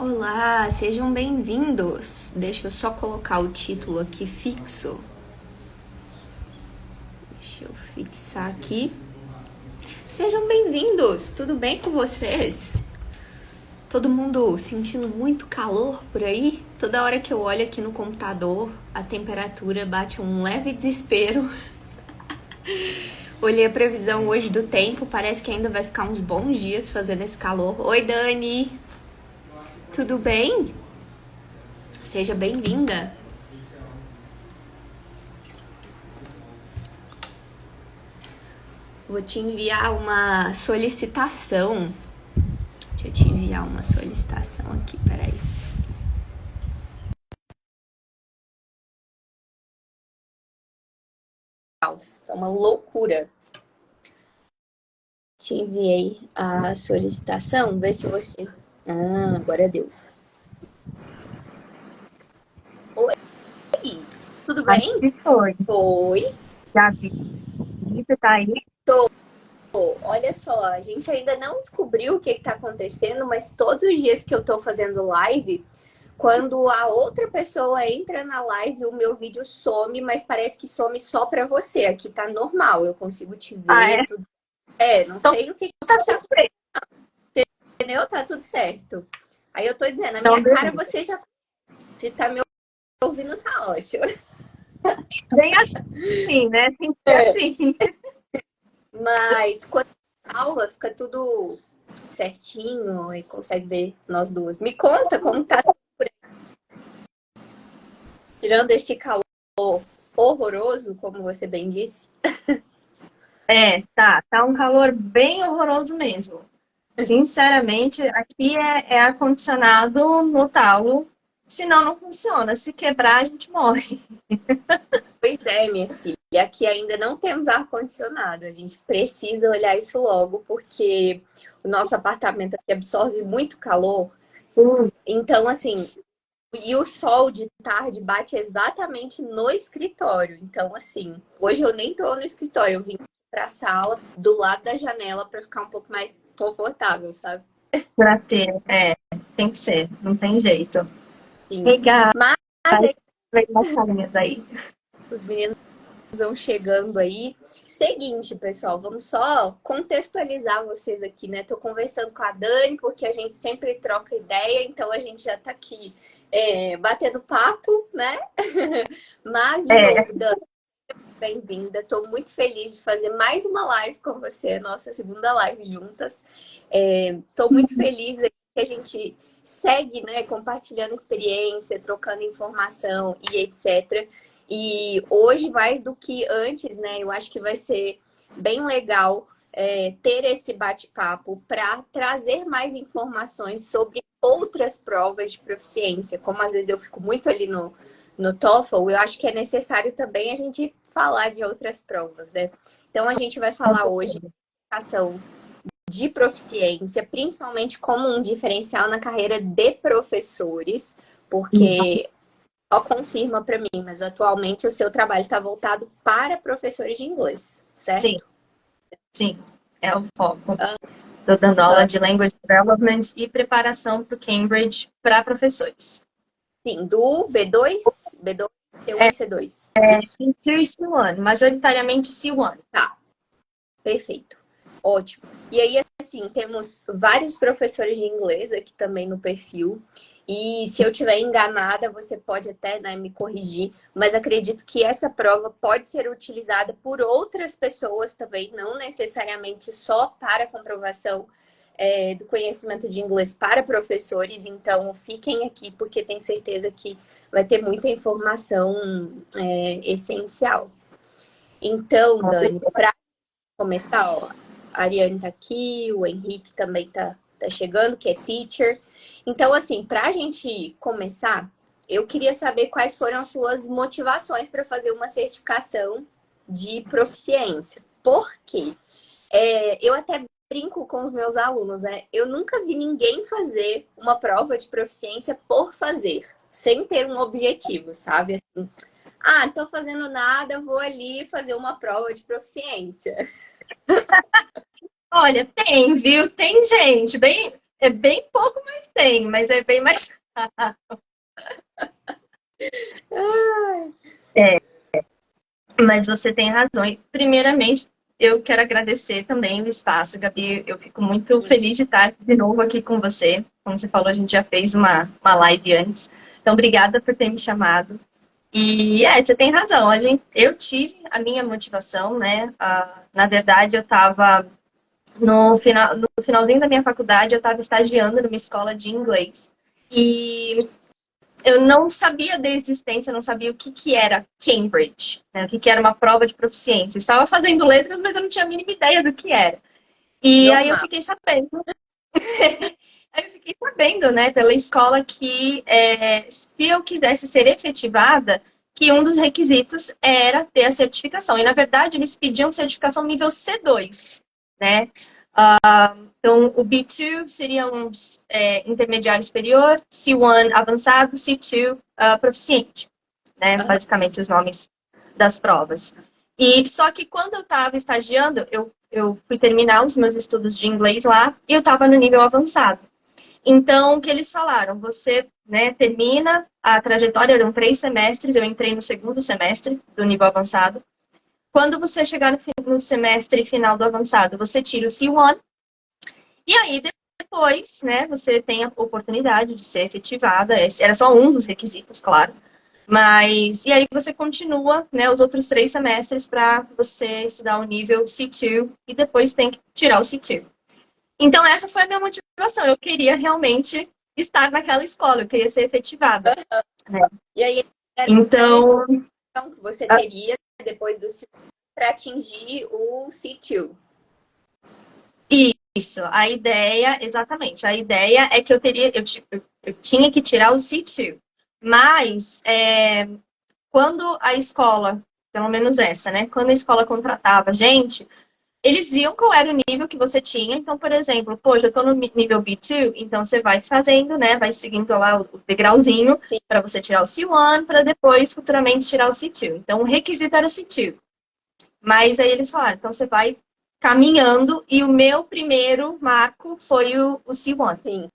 Olá, sejam bem-vindos. Deixa eu só colocar o título aqui fixo. Deixa eu fixar aqui. Sejam bem-vindos, tudo bem com vocês? Todo mundo sentindo muito calor por aí? Toda hora que eu olho aqui no computador, a temperatura bate um leve desespero. Olhei a previsão hoje do tempo, parece que ainda vai ficar uns bons dias fazendo esse calor. Oi, Dani! Tudo bem? Seja bem-vinda. Vou te enviar uma solicitação. Deixa eu te enviar uma solicitação aqui, peraí. É uma loucura. Te enviei a solicitação, vê se você... Ah, agora deu. Oi, tudo Acho bem? que foi. Oi. Já vi. Você tá aí? Olha só, a gente ainda não descobriu o que está acontecendo, mas todos os dias que eu estou fazendo live, quando a outra pessoa entra na live, o meu vídeo some, mas parece que some só para você. Aqui tá normal, eu consigo te Ah, é? ver, tudo. É, não Então sei o que tá tá tudo bem. acontecendo, tá tudo certo. Aí eu tô dizendo, a Então, minha cara beleza. você já, se tá me ouvindo, tá ótimo. Bem assim, né? Tem que ser É. assim. Mas quando aula fica tudo certinho e consegue ver nós duas. Me conta como tá tirando esse calor horroroso, como você bem disse. É, tá. Tá um calor bem horroroso mesmo. Sinceramente, aqui é ar-condicionado no talo. Senão não funciona. Se quebrar, a gente morre. Pois é, minha filha. Aqui ainda não temos ar-condicionado. A gente precisa olhar isso logo, porque o nosso apartamento aqui absorve muito calor. Hum. Então, assim, e o sol de tarde bate exatamente no escritório. Então, assim, hoje eu nem tô no escritório, eu vim pra sala do lado da janela para ficar um pouco mais confortável, sabe? Pra ter, tem que ser. Não tem jeito. Sim. Legal. Mas é, Vem umas carinhas aí. os meninos vão chegando aí. Seguinte, pessoal, vamos só contextualizar vocês aqui, né? Tô conversando com a Dani, porque a gente sempre troca ideia, então a gente já tá aqui batendo papo, né? Mas, de É, novo, Dani, bem-vinda. Tô muito feliz de fazer mais uma live com você, nossa segunda live juntas. Tô muito feliz que a gente segue, né, compartilhando experiência, trocando informação e etc. E hoje, mais do que antes, né, eu acho que vai ser bem legal ter esse bate-papo para trazer mais informações sobre outras provas de proficiência. Como às vezes eu fico muito ali no TOEFL, eu acho que é necessário também a gente falar de outras provas, né? Então a gente vai com falar hoje certeza. de educação de proficiência, principalmente como um diferencial na carreira de professores, porque só confirma para mim, mas atualmente o seu trabalho está voltado para professores de inglês, Sim, certo? sim. É o foco. Estou dando aula de Language Development e preparação para o Cambridge para professores. Sim, do B2, B2, C1 e C2. Isso? Em Tier C1, majoritariamente C1. Tá, perfeito. Ótimo. E aí, assim, temos vários professores de inglês aqui também no perfil. E se eu tiver enganada, você pode até, né, me corrigir, mas acredito que essa prova pode ser utilizada por outras pessoas também, não necessariamente só para comprovação do conhecimento de inglês para professores. Então, fiquem aqui, porque tenho certeza que vai ter muita informação essencial. Então, Com Dani, certeza. para começar, ó, a Ariane tá aqui, o Henrique também tá chegando, que é teacher. Então, assim, para a gente começar, eu queria saber quais foram as suas motivações para fazer uma certificação de proficiência. Por quê? Eu até brinco com os meus alunos, né? Eu nunca vi ninguém fazer uma prova de proficiência por fazer, sem ter um objetivo, sabe? Assim, não tô fazendo nada, vou ali fazer uma prova de proficiência. Olha, tem, viu? Tem gente, bem, É bem pouco, mas tem, mas é bem mais. É, mas você tem razão. E, primeiramente, eu quero agradecer também o espaço, Gabi. Eu fico muito feliz de estar de novo aqui com você. Como você falou, a gente já fez uma live antes. Então, obrigada por ter me chamado. E você tem razão. Eu tive a minha motivação, né? Na verdade, eu estava no finalzinho da minha faculdade, eu estava estagiando numa escola de inglês. E eu não sabia da existência, não sabia o que, que era Cambridge, né? O que, que era uma prova de proficiência. Estava fazendo letras, mas eu não tinha a mínima ideia do que era. E aí eu Normal. fiquei sabendo. Aí eu fiquei sabendo, né, pela escola que se eu quisesse ser efetivada, que um dos requisitos era ter a certificação. E, na verdade, eles pediam certificação nível C2, né? Então, o B2 seria um intermediário superior, C1 avançado, C2 proficiente, né? Aham. Basicamente os nomes das provas. E só que quando eu estava estagiando, eu fui terminar os meus estudos de inglês lá e eu estava no nível avançado. Então, o que eles falaram? Você, né, termina a trajetória, eram 3 semestres, eu entrei no segundo semestre do nível avançado. Quando você chegar no semestre final do avançado, você tira o C1 e aí depois, né, você tem a oportunidade de ser efetivada. Esse era só um dos requisitos, claro. Mas, e aí você continua, né, os outros 3 semestres para você estudar o nível C2 e depois tem que tirar o C2. Então, essa foi a minha motivação. Eu queria realmente estar naquela escola, eu queria ser efetivada, né? E aí, era esse Então, então, que você teria depois do C1 para atingir o C2. isso, a ideia, exatamente, a ideia é que eu tinha que tirar o C2. Mas, quando a escola, pelo menos essa, né? Quando a escola contratava gente, eles viam qual era o nível que você tinha. Então, por exemplo, poxa, eu tô no nível B2, então você vai fazendo, né? Vai seguindo lá o degrauzinho Sim. para você tirar o C1, para depois futuramente tirar o C2. Então, o requisito era o C2. Mas aí eles falaram, então você vai caminhando e o meu primeiro marco foi o C1. Sim.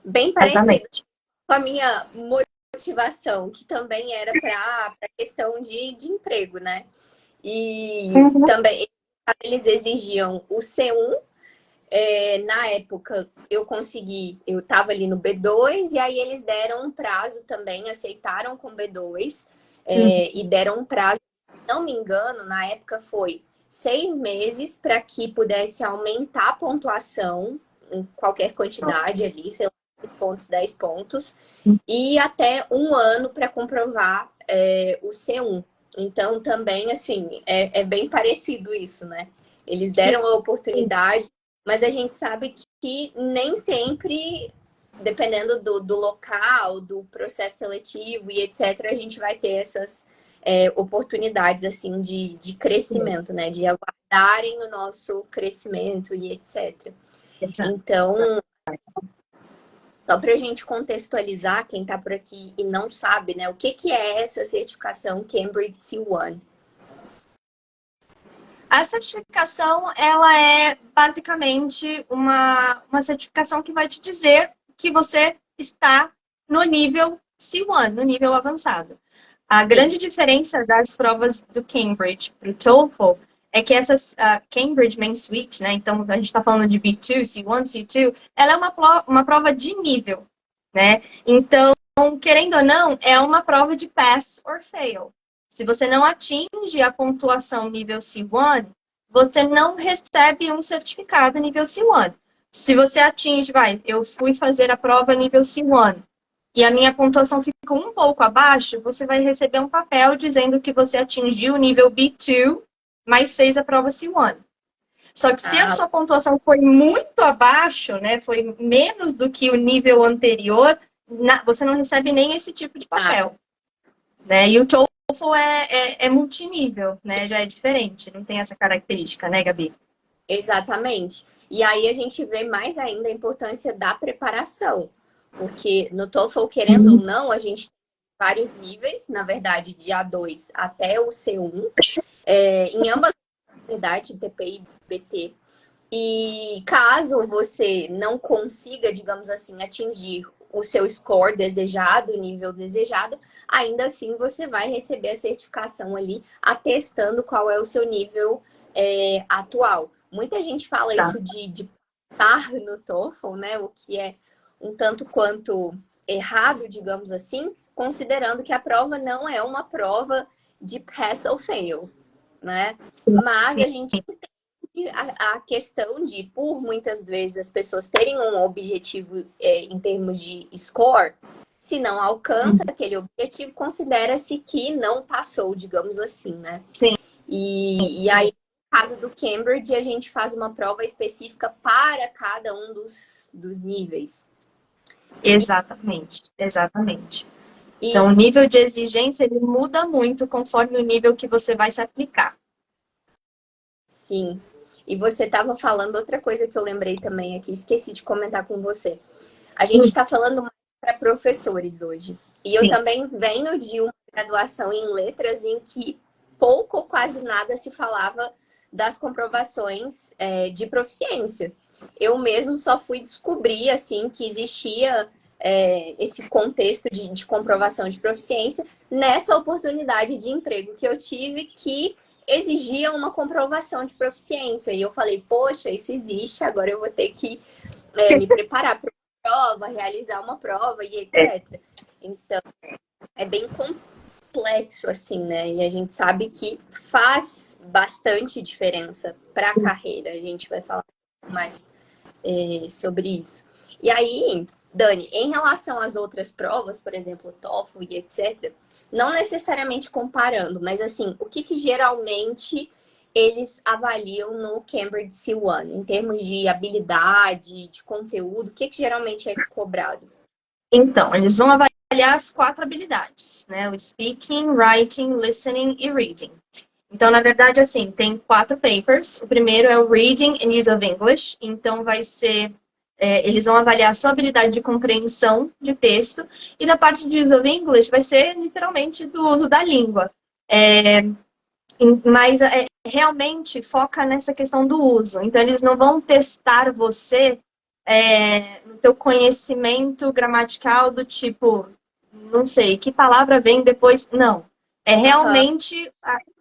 Bem parecido Exatamente. com a minha motivação, que também era para a questão de emprego, né? E Uhum. também eles exigiam o C1. Na época eu consegui, eu estava ali no B2 e aí eles deram um prazo também, aceitaram com B2 e deram um prazo, se não me engano, na época foi 6 meses para que pudesse aumentar a pontuação em qualquer quantidade ali, sei lá, 5 pontos, 10 pontos, e até um ano para comprovar o C1. Então também assim é bem parecido isso, né? Eles Sim. deram a oportunidade, mas a gente sabe que nem sempre, dependendo do local, do processo seletivo e etc., a gente vai ter essas oportunidades assim de crescimento, né? De aguardarem o nosso crescimento e etc. Exato. Então, só para a gente contextualizar, quem está por aqui e não sabe, né? O que é essa certificação Cambridge C1? A certificação, ela é basicamente uma certificação que vai te dizer que você está no nível C1, no nível avançado. A Sim. grande diferença das provas do Cambridge para o TOEFL é que essas Cambridge Main Suite, né? Então a gente está falando de B2, C1, C2, ela é uma prova de nível, né? Então, querendo ou não, é uma prova de pass or fail. Se você não atinge a pontuação nível C1, você não recebe um certificado nível C1. Se você atinge, eu fui fazer a prova nível C1 e a minha pontuação ficou um pouco abaixo, você vai receber um papel dizendo que você atingiu o nível B2, mas fez a prova C1. Só que se a Ah, sua pontuação foi muito abaixo, né, foi menos do que o nível anterior, você não recebe nem esse tipo de tá. papel. Né? E o TOEFL é multinível, né? Já é diferente, não tem essa característica, né, Gabi? Exatamente. E aí a gente vê mais ainda a importância da preparação, porque no TOEFL, querendo ou não, a gente tem vários níveis, na verdade, de A2 até o C1, em ambas, na verdade, TPI e BT. E caso você não consiga, digamos assim, atingir o seu score desejado, o nível desejado, ainda assim você vai receber a certificação ali, atestando qual é o seu nível atual. Muita gente fala Tá. isso de passar no TOEFL, né? O que é um tanto quanto errado, digamos assim, considerando que a prova não é uma prova de pass or fail, né? Sim, Mas sim, a gente a questão de, por muitas vezes, as pessoas terem um objetivo em termos de score, se não alcança aquele objetivo, considera-se que não passou, digamos assim, né? sim, E aí, no caso do Cambridge, a gente faz uma prova específica para cada um dos níveis. exatamente, exatamente. E Então, o nível de exigência ele muda muito conforme o nível que você vai se aplicar. sim. E você estava falando outra coisa que eu lembrei também aqui, esqueci de comentar com você. A gente está falando mais para professores hoje. E eu Sim, também venho de uma graduação em letras em que pouco ou quase nada se falava das comprovações de proficiência. Eu mesmo só fui descobrir assim que existia esse contexto de comprovação de proficiência nessa oportunidade de emprego que eu tive que exigia uma comprovação de proficiência. E eu falei, poxa, isso existe, agora eu vou ter que me preparar para prova, realizar uma prova e é, etc. Então, é bem complexo, assim, né? E a gente sabe que faz bastante diferença para a carreira. A gente vai falar mais sobre isso. E aí, Dani, em relação às outras provas, por exemplo, TOEFL e etc., não necessariamente comparando, mas assim, o que geralmente eles avaliam no Cambridge C1, em termos de habilidade, de conteúdo, o que geralmente é cobrado? então, eles vão avaliar as 4 habilidades, né? O speaking, writing, listening e reading. Então, na verdade, assim, tem 4 papers. O primeiro é o Reading and Use of English. Então, vai ser... eles vão avaliar a sua habilidade de compreensão de texto. E da parte de Use of English, vai ser literalmente do uso da língua. É, mas realmente foca nessa questão do uso. Então, eles não vão testar você no teu conhecimento gramatical do tipo, não sei, que palavra vem depois. Não. É Aham, realmente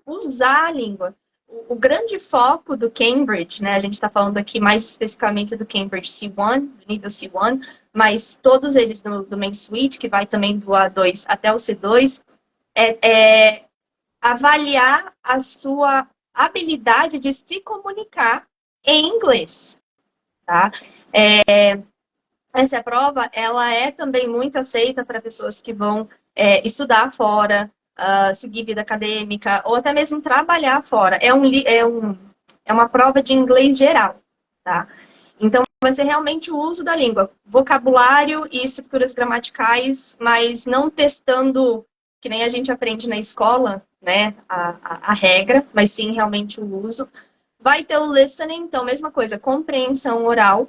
usar a língua. O grande foco do Cambridge, né? A gente está falando aqui mais especificamente do Cambridge C1, do nível C1, mas todos eles do Main Suite, que vai também do A2 até o C2, é avaliar a sua habilidade de se comunicar em inglês, tá? Essa prova, ela é também muito aceita para pessoas que vão estudar fora, seguir vida acadêmica, ou até mesmo trabalhar fora. É uma prova de inglês geral, tá? Então, vai ser realmente o uso da língua, vocabulário e estruturas gramaticais, mas não testando, que nem a gente aprende na escola, né, a regra, mas sim realmente o uso. Vai ter o listening, então, mesma coisa, compreensão oral.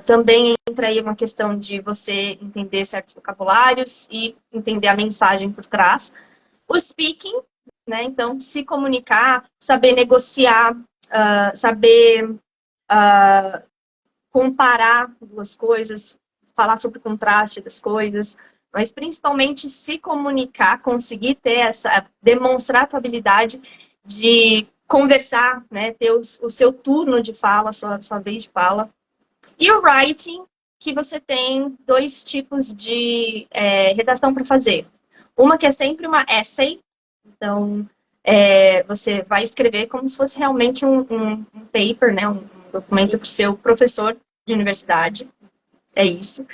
Também entra aí uma questão de você entender certos vocabulários e entender a mensagem por trás. O speaking, né, então, se comunicar, saber negociar, saber comparar duas coisas, falar sobre o contraste das coisas, mas principalmente se comunicar, conseguir ter demonstrar a tua habilidade de conversar, né, ter o seu turno de fala, sua vez de fala. E o writing, que você tem 2 tipos de redação para fazer. Uma que é sempre uma essay, então você vai escrever como se fosse realmente um paper, né, um documento para o seu professor de universidade, é isso,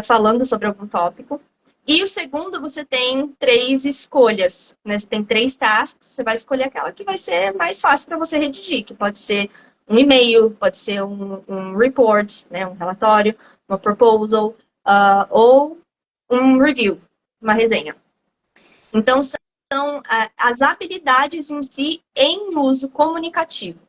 falando sobre algum tópico. E o segundo, você tem 3 escolhas, né? Você tem 3 tasks, você vai escolher aquela que vai ser mais fácil para você redigir, que pode ser um e-mail, pode ser um report, né? Um relatório, uma proposal, ou um review, uma resenha. Então, são as habilidades em si em uso comunicativo.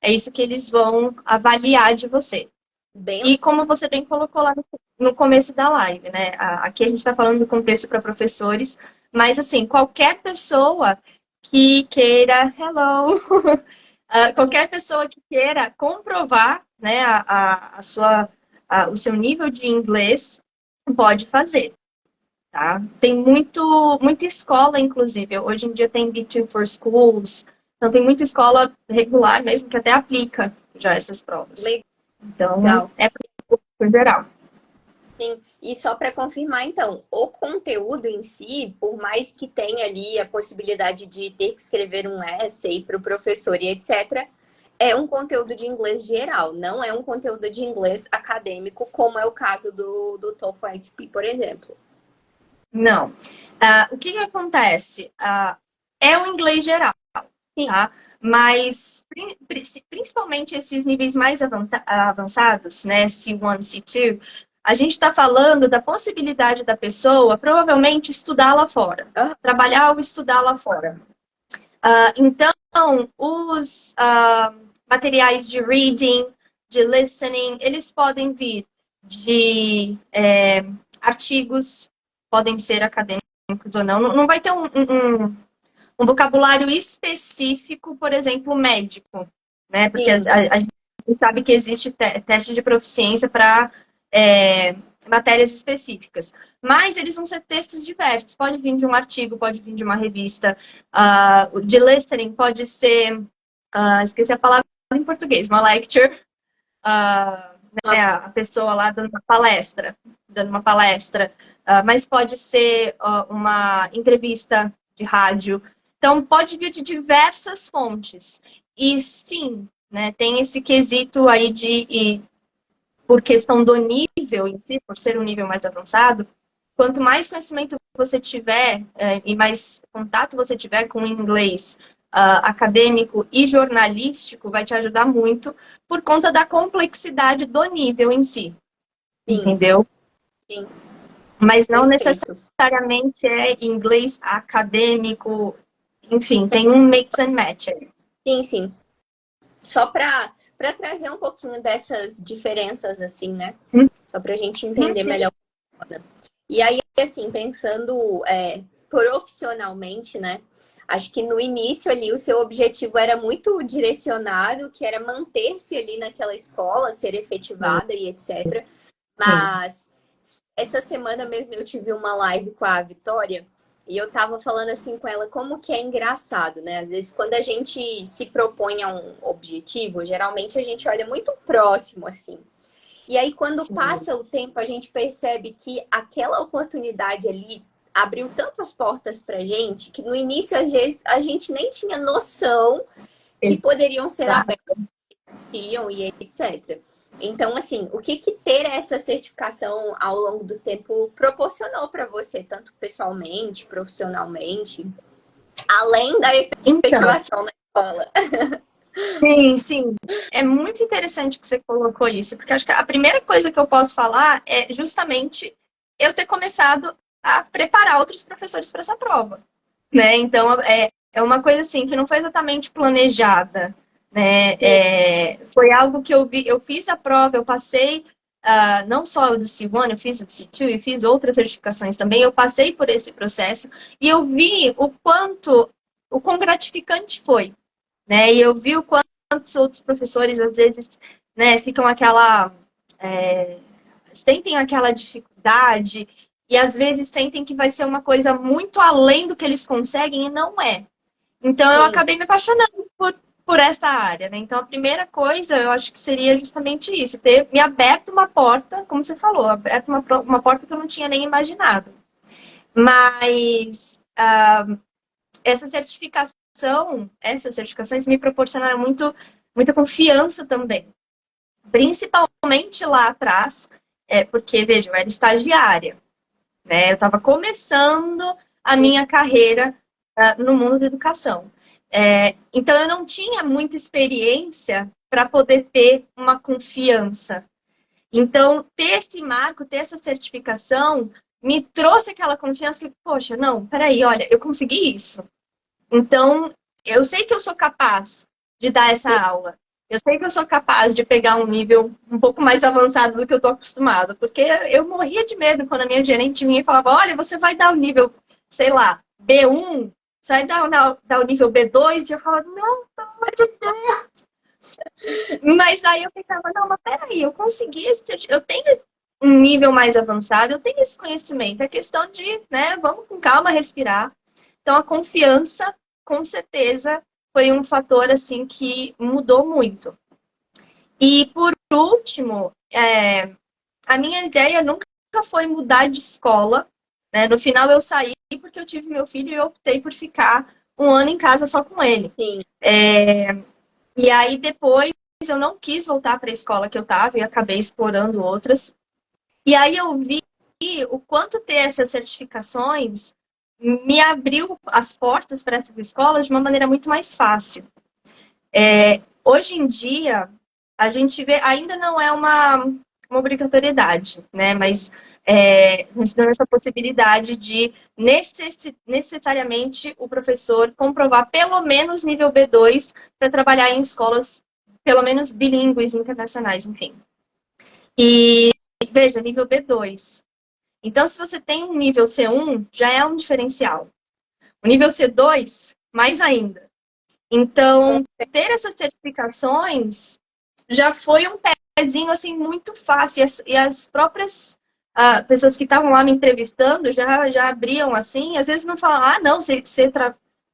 É isso que eles vão avaliar de você. bem E como você bem colocou lá no começo da live, né? Aqui a gente está falando do contexto para professores, mas assim, qualquer pessoa que queira, hello, qualquer pessoa que queira comprovar, né, o seu nível de inglês pode fazer, tá? Tem muita escola, inclusive. Hoje em dia tem B2 for Schools, então tem muita escola regular mesmo que até aplica já essas provas. Então, Legal. é para o público geral. Sim, e só para confirmar, então, o conteúdo em si, por mais que tenha ali a possibilidade de ter que escrever um essay para o professor e etc., é um conteúdo de inglês geral, não é um conteúdo de inglês acadêmico, como é o caso do TOEFL ITP, por exemplo. Não. O que acontece? É o inglês geral, Sim. tá? Mas, principalmente esses níveis mais avançados, né? C1, C2, a gente está falando da possibilidade da pessoa provavelmente estudar lá fora. Ah, Trabalhar ou estudar lá fora. Então, os materiais de reading, de listening, eles podem vir de artigos, podem ser acadêmicos ou não. Não vai ter um vocabulário específico, por exemplo, médico, né? Porque sim, a gente sabe que existe teste de proficiência para matérias específicas. Mas eles vão ser textos diversos. Pode vir de um artigo, pode vir de uma revista. De listening pode ser... esqueci a palavra em português. Uma lecture. Né, a pessoa lá dando uma palestra. Mas pode ser uma entrevista de rádio. Então, pode vir de diversas fontes. E sim, né, tem esse quesito aí por questão do nível em si, por ser um nível mais avançado, quanto mais conhecimento você tiver e mais contato você tiver com o inglês acadêmico e jornalístico, vai te ajudar muito por conta da complexidade do nível em si. sim, Entendeu? sim, Mas não perfeito. necessariamente é inglês acadêmico, enfim, tem um mix and match aí. Sim, sim. Só para trazer um pouquinho dessas diferenças, assim, né? Só para a gente entender Sim, melhor. E aí, assim, pensando profissionalmente, né? Acho que no início ali o seu objetivo era muito direcionado, que era manter-se ali naquela escola, ser efetivada e etc. sim. Mas essa semana mesmo eu tive uma live com a Vitória e eu tava falando assim com ela como que é engraçado, né? Às vezes quando a gente se propõe a um objetivo, geralmente a gente olha muito próximo assim. E aí, quando Sim. passa o tempo, a gente percebe que aquela oportunidade ali abriu tantas portas pra gente que no início, às vezes, a gente nem tinha noção que poderiam ser Exato. abertas e etc. Então, assim, o que que ter essa certificação ao longo do tempo proporcionou para você, tanto pessoalmente, profissionalmente, além da Então, efetivação na escola? sim. É muito interessante que você colocou isso, porque acho que a primeira coisa que eu posso falar é justamente eu ter começado a preparar outros professores para essa prova, né? Então, é uma coisa assim que não foi exatamente planejada, né? Sim, Foi algo que eu fiz a prova, eu passei, não só do C1, eu fiz o C2 e fiz outras certificações também, eu passei por esse processo e eu vi o quão gratificante foi, né? E eu vi o quantos outros professores, às vezes, né, ficam sentem aquela dificuldade e às vezes sentem que vai ser uma coisa muito além do que eles conseguem e não é. Então eu sim, acabei me apaixonando por essa área, né? Então a primeira coisa eu acho que seria justamente isso, ter me aberto uma porta, como você falou, aberto uma porta que eu não tinha nem imaginado. Mas essa certificação, essas certificações me proporcionaram muita confiança também. Principalmente lá atrás, porque, veja, eu era estagiária, né? Eu estava começando a sim, minha carreira no mundo da educação. Então, eu não tinha muita experiência para poder ter uma confiança. Então, ter esse marco, ter essa certificação, me trouxe aquela confiança que, poxa, não, peraí, olha, eu consegui isso. Então, eu sei que eu sou capaz de dar essa sim, aula. Eu sei que eu sou capaz de pegar um nível um pouco mais avançado do que eu estou acostumado. Porque eu morria de medo quando a minha gerente vinha e falava: olha, você vai dar o nível, sei lá, B1. Você vai dar o nível B2? E eu falava, não, pelo amor de Deus. Mas aí eu pensava, não, mas peraí, eu consegui, eu tenho um nível mais avançado, eu tenho esse conhecimento. É questão de, né, vamos com calma respirar. Então, a confiança, com certeza, foi um fator, assim, que mudou muito. E, por último, a minha ideia nunca foi mudar de escola, né? No final, eu saí porque eu tive meu filho e eu optei por ficar um ano em casa só com ele. Sim. E aí, depois, eu não quis voltar para a escola que eu estava e acabei explorando outras. E aí, eu vi o quanto ter essas certificações me abriu as portas para essas escolas de uma maneira muito mais fácil. Hoje em dia, a gente vê, ainda não é uma obrigatoriedade, né? Mas nos dando essa possibilidade de necessariamente o professor comprovar pelo menos nível B2 para trabalhar em escolas, pelo menos bilíngues internacionais, enfim. E veja, nível B2. Então, se você tem um nível C1, já é um diferencial. O nível C2, mais ainda. Então, ter essas certificações já foi um pezinho assim muito fácil. E as próprias pessoas que estavam lá me entrevistando já abriam assim, às vezes não falam, ah, não,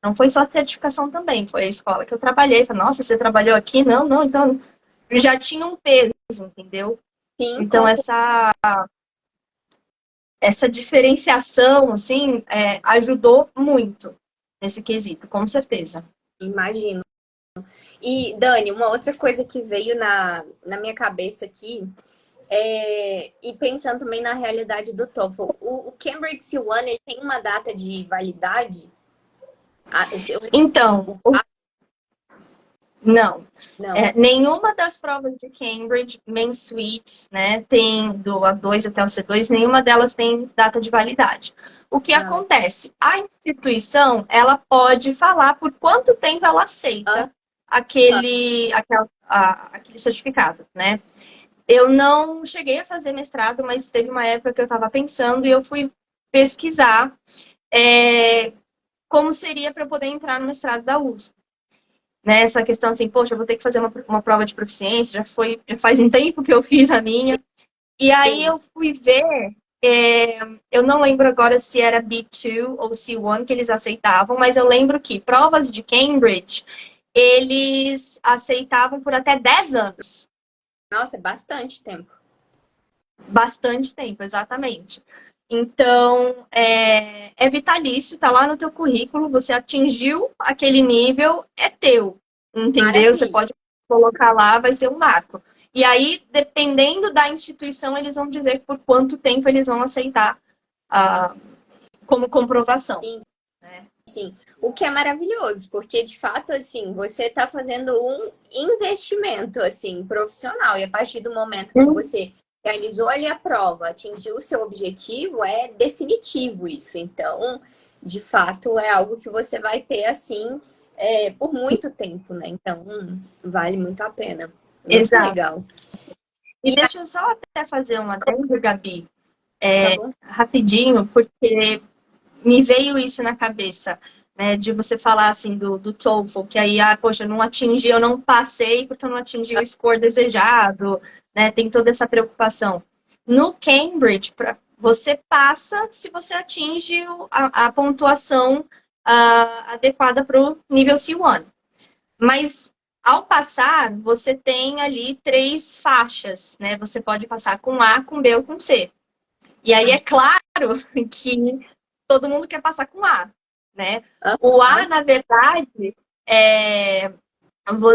não foi só a certificação também, foi a escola que eu trabalhei. Falei, nossa, você trabalhou aqui? Não, não, então já tinha um peso, entendeu? Sim, Então, essa diferenciação, assim, ajudou muito nesse quesito, com certeza. imagino. E, Dani, uma outra coisa que veio na minha cabeça aqui, e pensando também na realidade do TOEFL, o Cambridge C1 ele tem uma data de validade? Então, não. Não. Nenhuma das provas de Cambridge, Main Suite, né, tem do A2 até o C2, nenhuma delas tem data de validade. O que Ah, acontece? A instituição, ela pode falar por quanto tempo ela aceita aquele certificado, né? Eu não cheguei a fazer mestrado, mas teve uma época que eu estava pensando e eu fui pesquisar como seria para eu poder entrar no mestrado da USP. Né, essa questão assim, poxa, eu vou ter que fazer uma prova de proficiência, já faz um tempo que eu fiz a minha. E aí sim. eu fui ver, eu não lembro agora se era B2 ou C1 que eles aceitavam, mas eu lembro que provas de Cambridge, eles aceitavam por até 10 anos. Nossa, é bastante tempo. Bastante tempo, exatamente. Então, é vitalício, tá lá no teu currículo, você atingiu aquele nível, é teu, entendeu? Você Maravilha. pode colocar lá, vai ser um marco. E aí, dependendo da instituição, eles vão dizer por quanto tempo eles vão aceitar como comprovação. Sim, Né? sim. O que é maravilhoso, porque de fato, assim, você está fazendo um investimento, assim, profissional. E a partir do momento que você realizou ali a prova, atingiu o seu objetivo, é definitivo isso. Então, de fato, é algo que você vai ter, assim, por muito tempo, né? Então, vale muito a pena. Muito Exato. legal. E E deixa eu só até fazer uma adendo, Gabi, tá bom? rapidinho, porque me veio isso na cabeça, né, de você falar assim do TOEFL, que aí, poxa, eu não atingi, eu não passei porque eu não atingi o score desejado, né, tem toda essa preocupação. No Cambridge, você passa se você atinge a pontuação adequada para o nível C1. Mas ao passar, você tem ali 3 faixas, né? Você pode passar com A, com B ou com C. E aí é claro que todo mundo quer passar com A, né? O A, na verdade,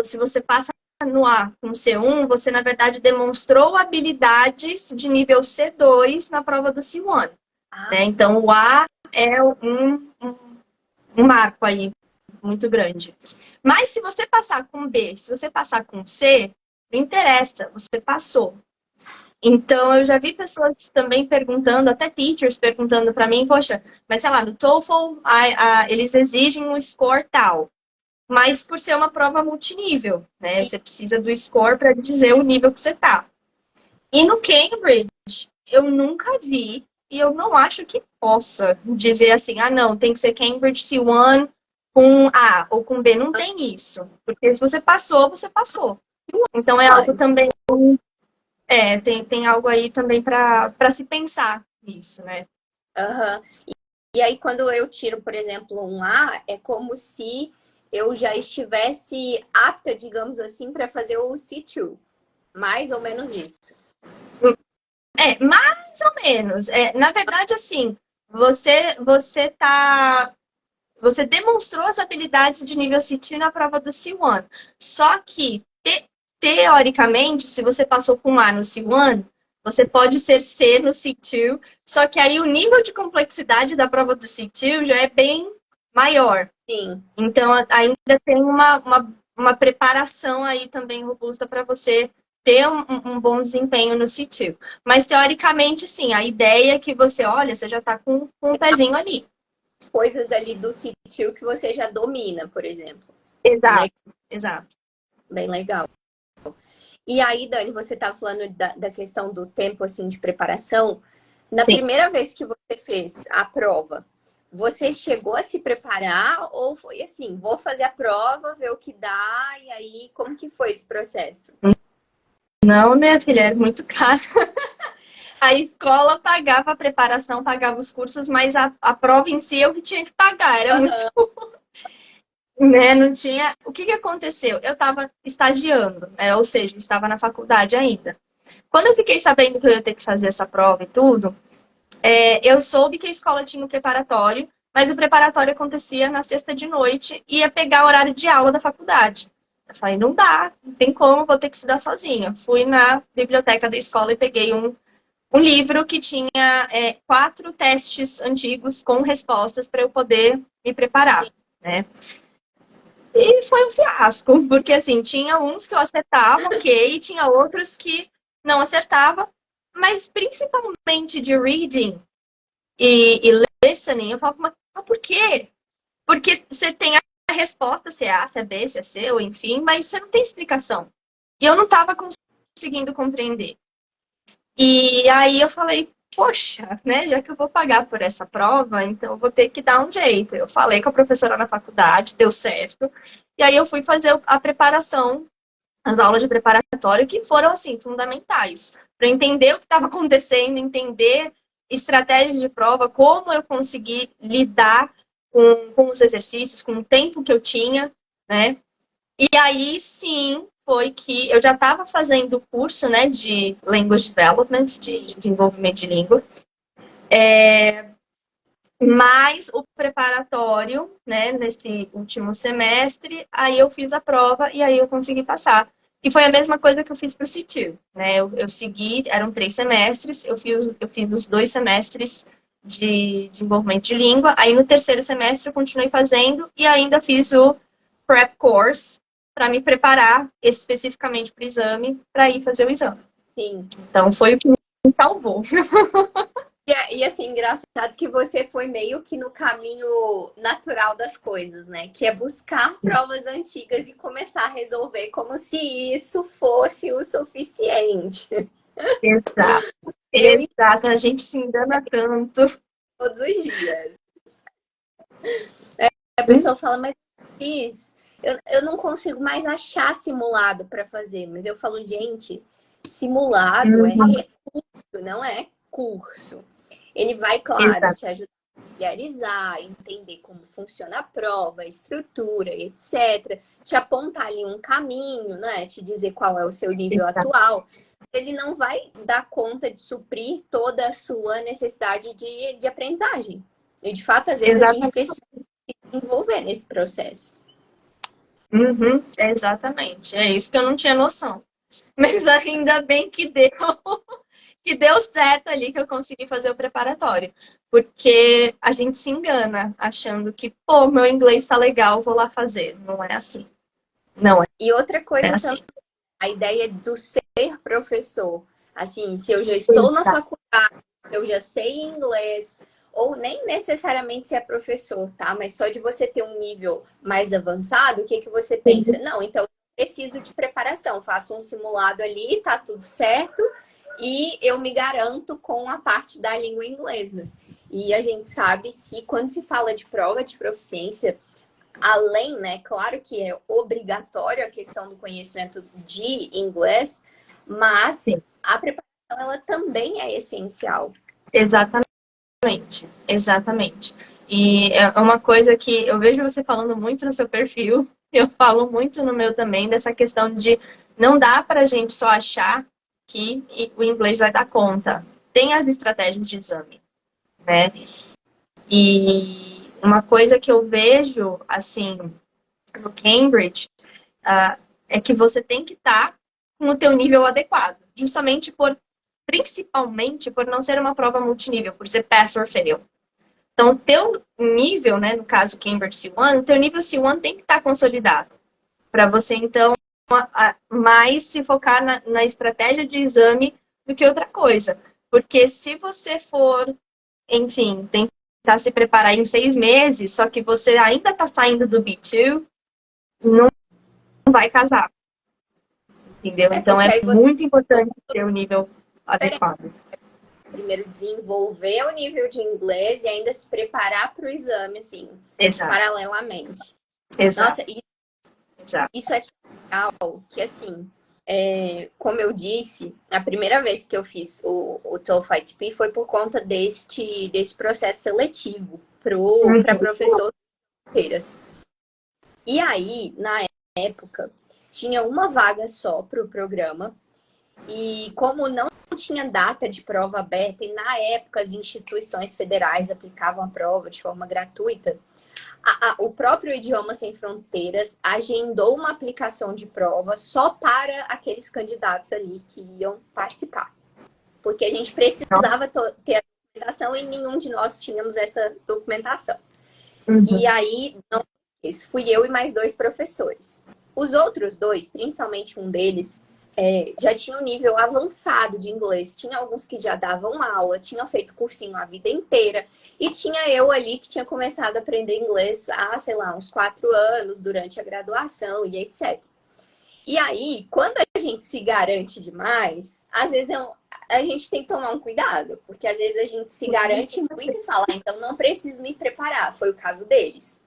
se você passa no A com C1, você, na verdade, demonstrou habilidades de nível C2 na prova do C1. Né? Então, o A é um marco aí muito grande. Mas se você passar com B, se você passar com C, não interessa, você passou. Então, eu já vi pessoas também perguntando, até teachers perguntando para mim, poxa, mas sei lá, no TOEFL eles exigem um score tal. Mas por ser uma prova multinível, né? Você precisa do score para dizer o nível que você está. E no Cambridge, eu nunca vi, e eu não acho que possa dizer assim, não, tem que ser Cambridge C1 com A ou com B, não tem isso. Porque se você passou, você passou. Então é algo Olha, também, tem algo aí também para se pensar nisso, né? aham. E aí, quando eu tiro, por exemplo, um A, é como se eu já estivesse apta, digamos assim, para fazer o C2. Mais ou menos isso. Mais ou menos. Na verdade, assim, você demonstrou as habilidades de nível C2 na prova do C1. Só que, teoricamente, se você passou com A no C1, você pode ser C no C2, só que aí o nível de complexidade da prova do C2 já é bem maior. Sim. Então, ainda tem uma preparação aí também robusta para você ter um bom desempenho no C2. Mas, teoricamente, sim, a ideia é que você, olha, você já está com um pezinho ali. Coisas ali do C2 que você já domina, por exemplo. Né? Exato, exato. Bem legal. E aí, Dani, você estava falando da questão do tempo assim de preparação. Na Sim. primeira vez que você fez a prova, você chegou a se preparar ou foi assim, vou fazer a prova, ver o que dá e aí como que foi esse processo? Não, minha filha, era muito caro. A escola pagava a preparação, pagava os cursos, mas a prova em si eu que tinha que pagar. Era muito, Aham, né? Não tinha. O que aconteceu? Eu estava estagiando, né? Ou seja, estava na faculdade ainda. Quando eu fiquei sabendo que eu ia ter que fazer essa prova e tudo, eu soube que a escola tinha um preparatório, mas o preparatório acontecia na sexta de noite e ia pegar o horário de aula da faculdade. Eu falei, não dá, não tem como, vou ter que estudar sozinha. Fui na biblioteca da escola e peguei um livro que tinha 4 testes antigos com respostas para eu poder me preparar, né? E foi um fiasco, porque assim, tinha uns que eu acertava, ok, e tinha outros que não acertava, mas principalmente de reading e listening, eu falo, mas por quê? Porque você tem a resposta, se é A, se é B, se é C, ou enfim, mas você não tem explicação. E eu não estava conseguindo compreender. E aí eu falei, poxa, né, já que eu vou pagar por essa prova, então eu vou ter que dar um jeito. Eu falei com a professora na faculdade, deu certo. E aí eu fui fazer a preparação, as aulas de preparatório, que foram, assim, fundamentais. Para entender o que estava acontecendo, entender estratégias de prova, como eu consegui lidar com os exercícios, com o tempo que eu tinha, né? E aí, sim, foi que eu já estava fazendo o curso, né, de Language Development, de desenvolvimento de língua, mais o preparatório, né, nesse último semestre, aí eu fiz a prova e aí eu consegui passar. E foi a mesma coisa que eu fiz para o CITIR, né? Eu segui, eram 3 semestres, eu fiz os 2 semestres de desenvolvimento de língua, aí no terceiro semestre eu continuei fazendo e ainda fiz o prep course para me preparar especificamente para o exame, para ir fazer o exame. sim. Então foi o que me salvou. E assim, engraçado que você foi meio que no caminho natural das coisas, né? Que é buscar provas antigas e começar a resolver como se isso fosse o suficiente. Exato. Eu Exato, a gente se engana tanto. todos os dias. A pessoa fala, mas fiz, eu não consigo mais achar simulado para fazer. Mas eu falo, gente, simulado é Uhum. recurso, não é curso. Ele vai, claro, Exato, te ajudar a familiarizar, entender como funciona a prova, a estrutura, etc. Te apontar ali um caminho, né? Te dizer qual é o seu nível exato, atual. Ele não vai dar conta de suprir toda a sua necessidade de aprendizagem. E, de fato, às vezes a gente exatamente. precisa envolver nesse processo. Uhum, exatamente. É isso que eu não tinha noção. Mas ainda bem que deu certo ali que eu consegui fazer o preparatório. Porque a gente se engana achando que, pô, meu inglês tá legal, vou lá fazer. Não é assim. Não E outra é coisa também, assim. a ideia do ser professor. Assim, se eu já estou na Exato, faculdade, eu já sei inglês, ou nem necessariamente ser professor, tá? Mas só de você ter um nível mais avançado, o que que você pensa? Não, então eu preciso de preparação, faço um simulado ali, tá tudo certo, e eu me garanto com a parte da língua inglesa. E a gente sabe que quando se fala de prova de proficiência, além, né, claro que é obrigatório a questão do conhecimento de inglês, mas Sim, a preparação ela também é essencial. exatamente, exatamente. E é uma coisa que eu vejo você falando muito no seu perfil, eu falo muito no meu também, dessa questão de não dá para a gente só achar que o inglês vai dar conta. Tem as estratégias de exame, né? E uma coisa que eu vejo, assim, no Cambridge, é que você tem que estar com o teu nível adequado, justamente principalmente por não ser uma prova multinível, por ser pass or fail. Então, o teu nível, né, no caso Cambridge C1, o teu nível C1 tem que estar consolidado, para você, então, mais se focar na estratégia de exame do que outra coisa. Porque se você for, enfim, tentar se preparar em 6 meses, só que você ainda está saindo do B2, não vai casar. Entendeu? É Então porque é aí você muito importante ter o nível adequado. primeiro desenvolver o nível de inglês e ainda se preparar para o exame, assim, Exato, paralelamente. exato, Nossa, exato. isso é legal, que assim, como eu disse, a primeira vez que eu fiz o TOEFL ITP foi por conta deste processo seletivo para Uhum. professores. E aí, na época, tinha uma vaga só para o programa, e como não tinha data de prova aberta, e na época as instituições federais aplicavam a prova de forma gratuita, o próprio Idioma Sem Fronteiras agendou uma aplicação de prova só para aqueles candidatos ali que iam participar. Porque a gente precisava ter a documentação e nenhum de nós tínhamos essa documentação. E Uhum. aí, não, isso fui eu e mais dois professores. Os outros dois, principalmente um deles, já tinha um nível avançado de inglês. Tinha alguns que já davam aula, tinham feito cursinho a vida inteira. E tinha eu ali que tinha começado a aprender inglês há, sei lá, uns 4 anos durante a graduação e etc. E aí, quando a gente se garante demais, às vezes a gente tem que tomar um cuidado, porque às vezes a gente se garante muito e fala, então não preciso me preparar. Foi o caso deles.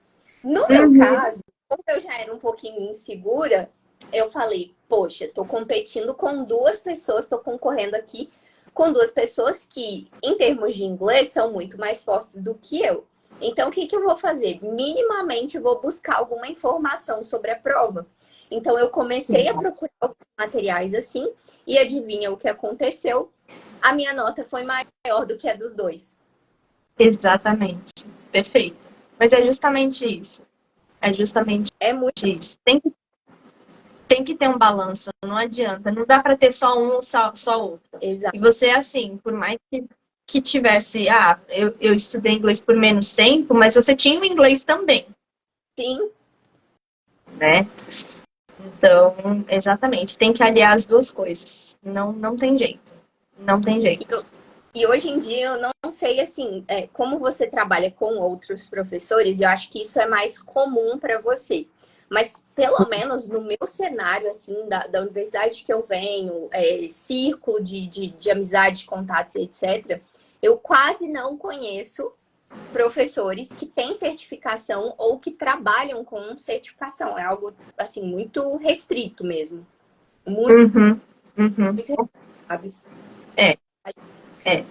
No meu Uhum. caso, como eu já era um pouquinho insegura, eu falei, poxa, tô competindo com duas pessoas, tô concorrendo aqui com duas pessoas que, em termos de inglês, são muito mais fortes do que eu. Então, o que eu vou fazer? Minimamente, vou buscar alguma informação sobre a prova. Então, eu comecei a procurar alguns materiais assim, e adivinha o que aconteceu? A minha nota foi maior do que a dos dois. Exatamente. Perfeito. Mas é justamente isso. É justamente É muito isso. Tem que ter um balanço, não adianta. Não dá para ter só um, só outro. exato. E você, assim, por mais que tivesse, eu estudei inglês por menos tempo, mas você tinha o inglês também, Sim, né? Então, exatamente, tem que aliar as duas coisas. Não, não tem jeito. Não tem jeito. e hoje em dia eu não sei assim, como você trabalha com outros professores, eu acho que isso é mais comum para você. Mas pelo menos no meu cenário assim da universidade que eu venho, círculo de amizade, contatos, etc., eu quase não conheço professores que têm certificação ou que trabalham com certificação. É algo assim muito restrito mesmo. Muito, Uhum, uhum. muito restrito, sabe? É,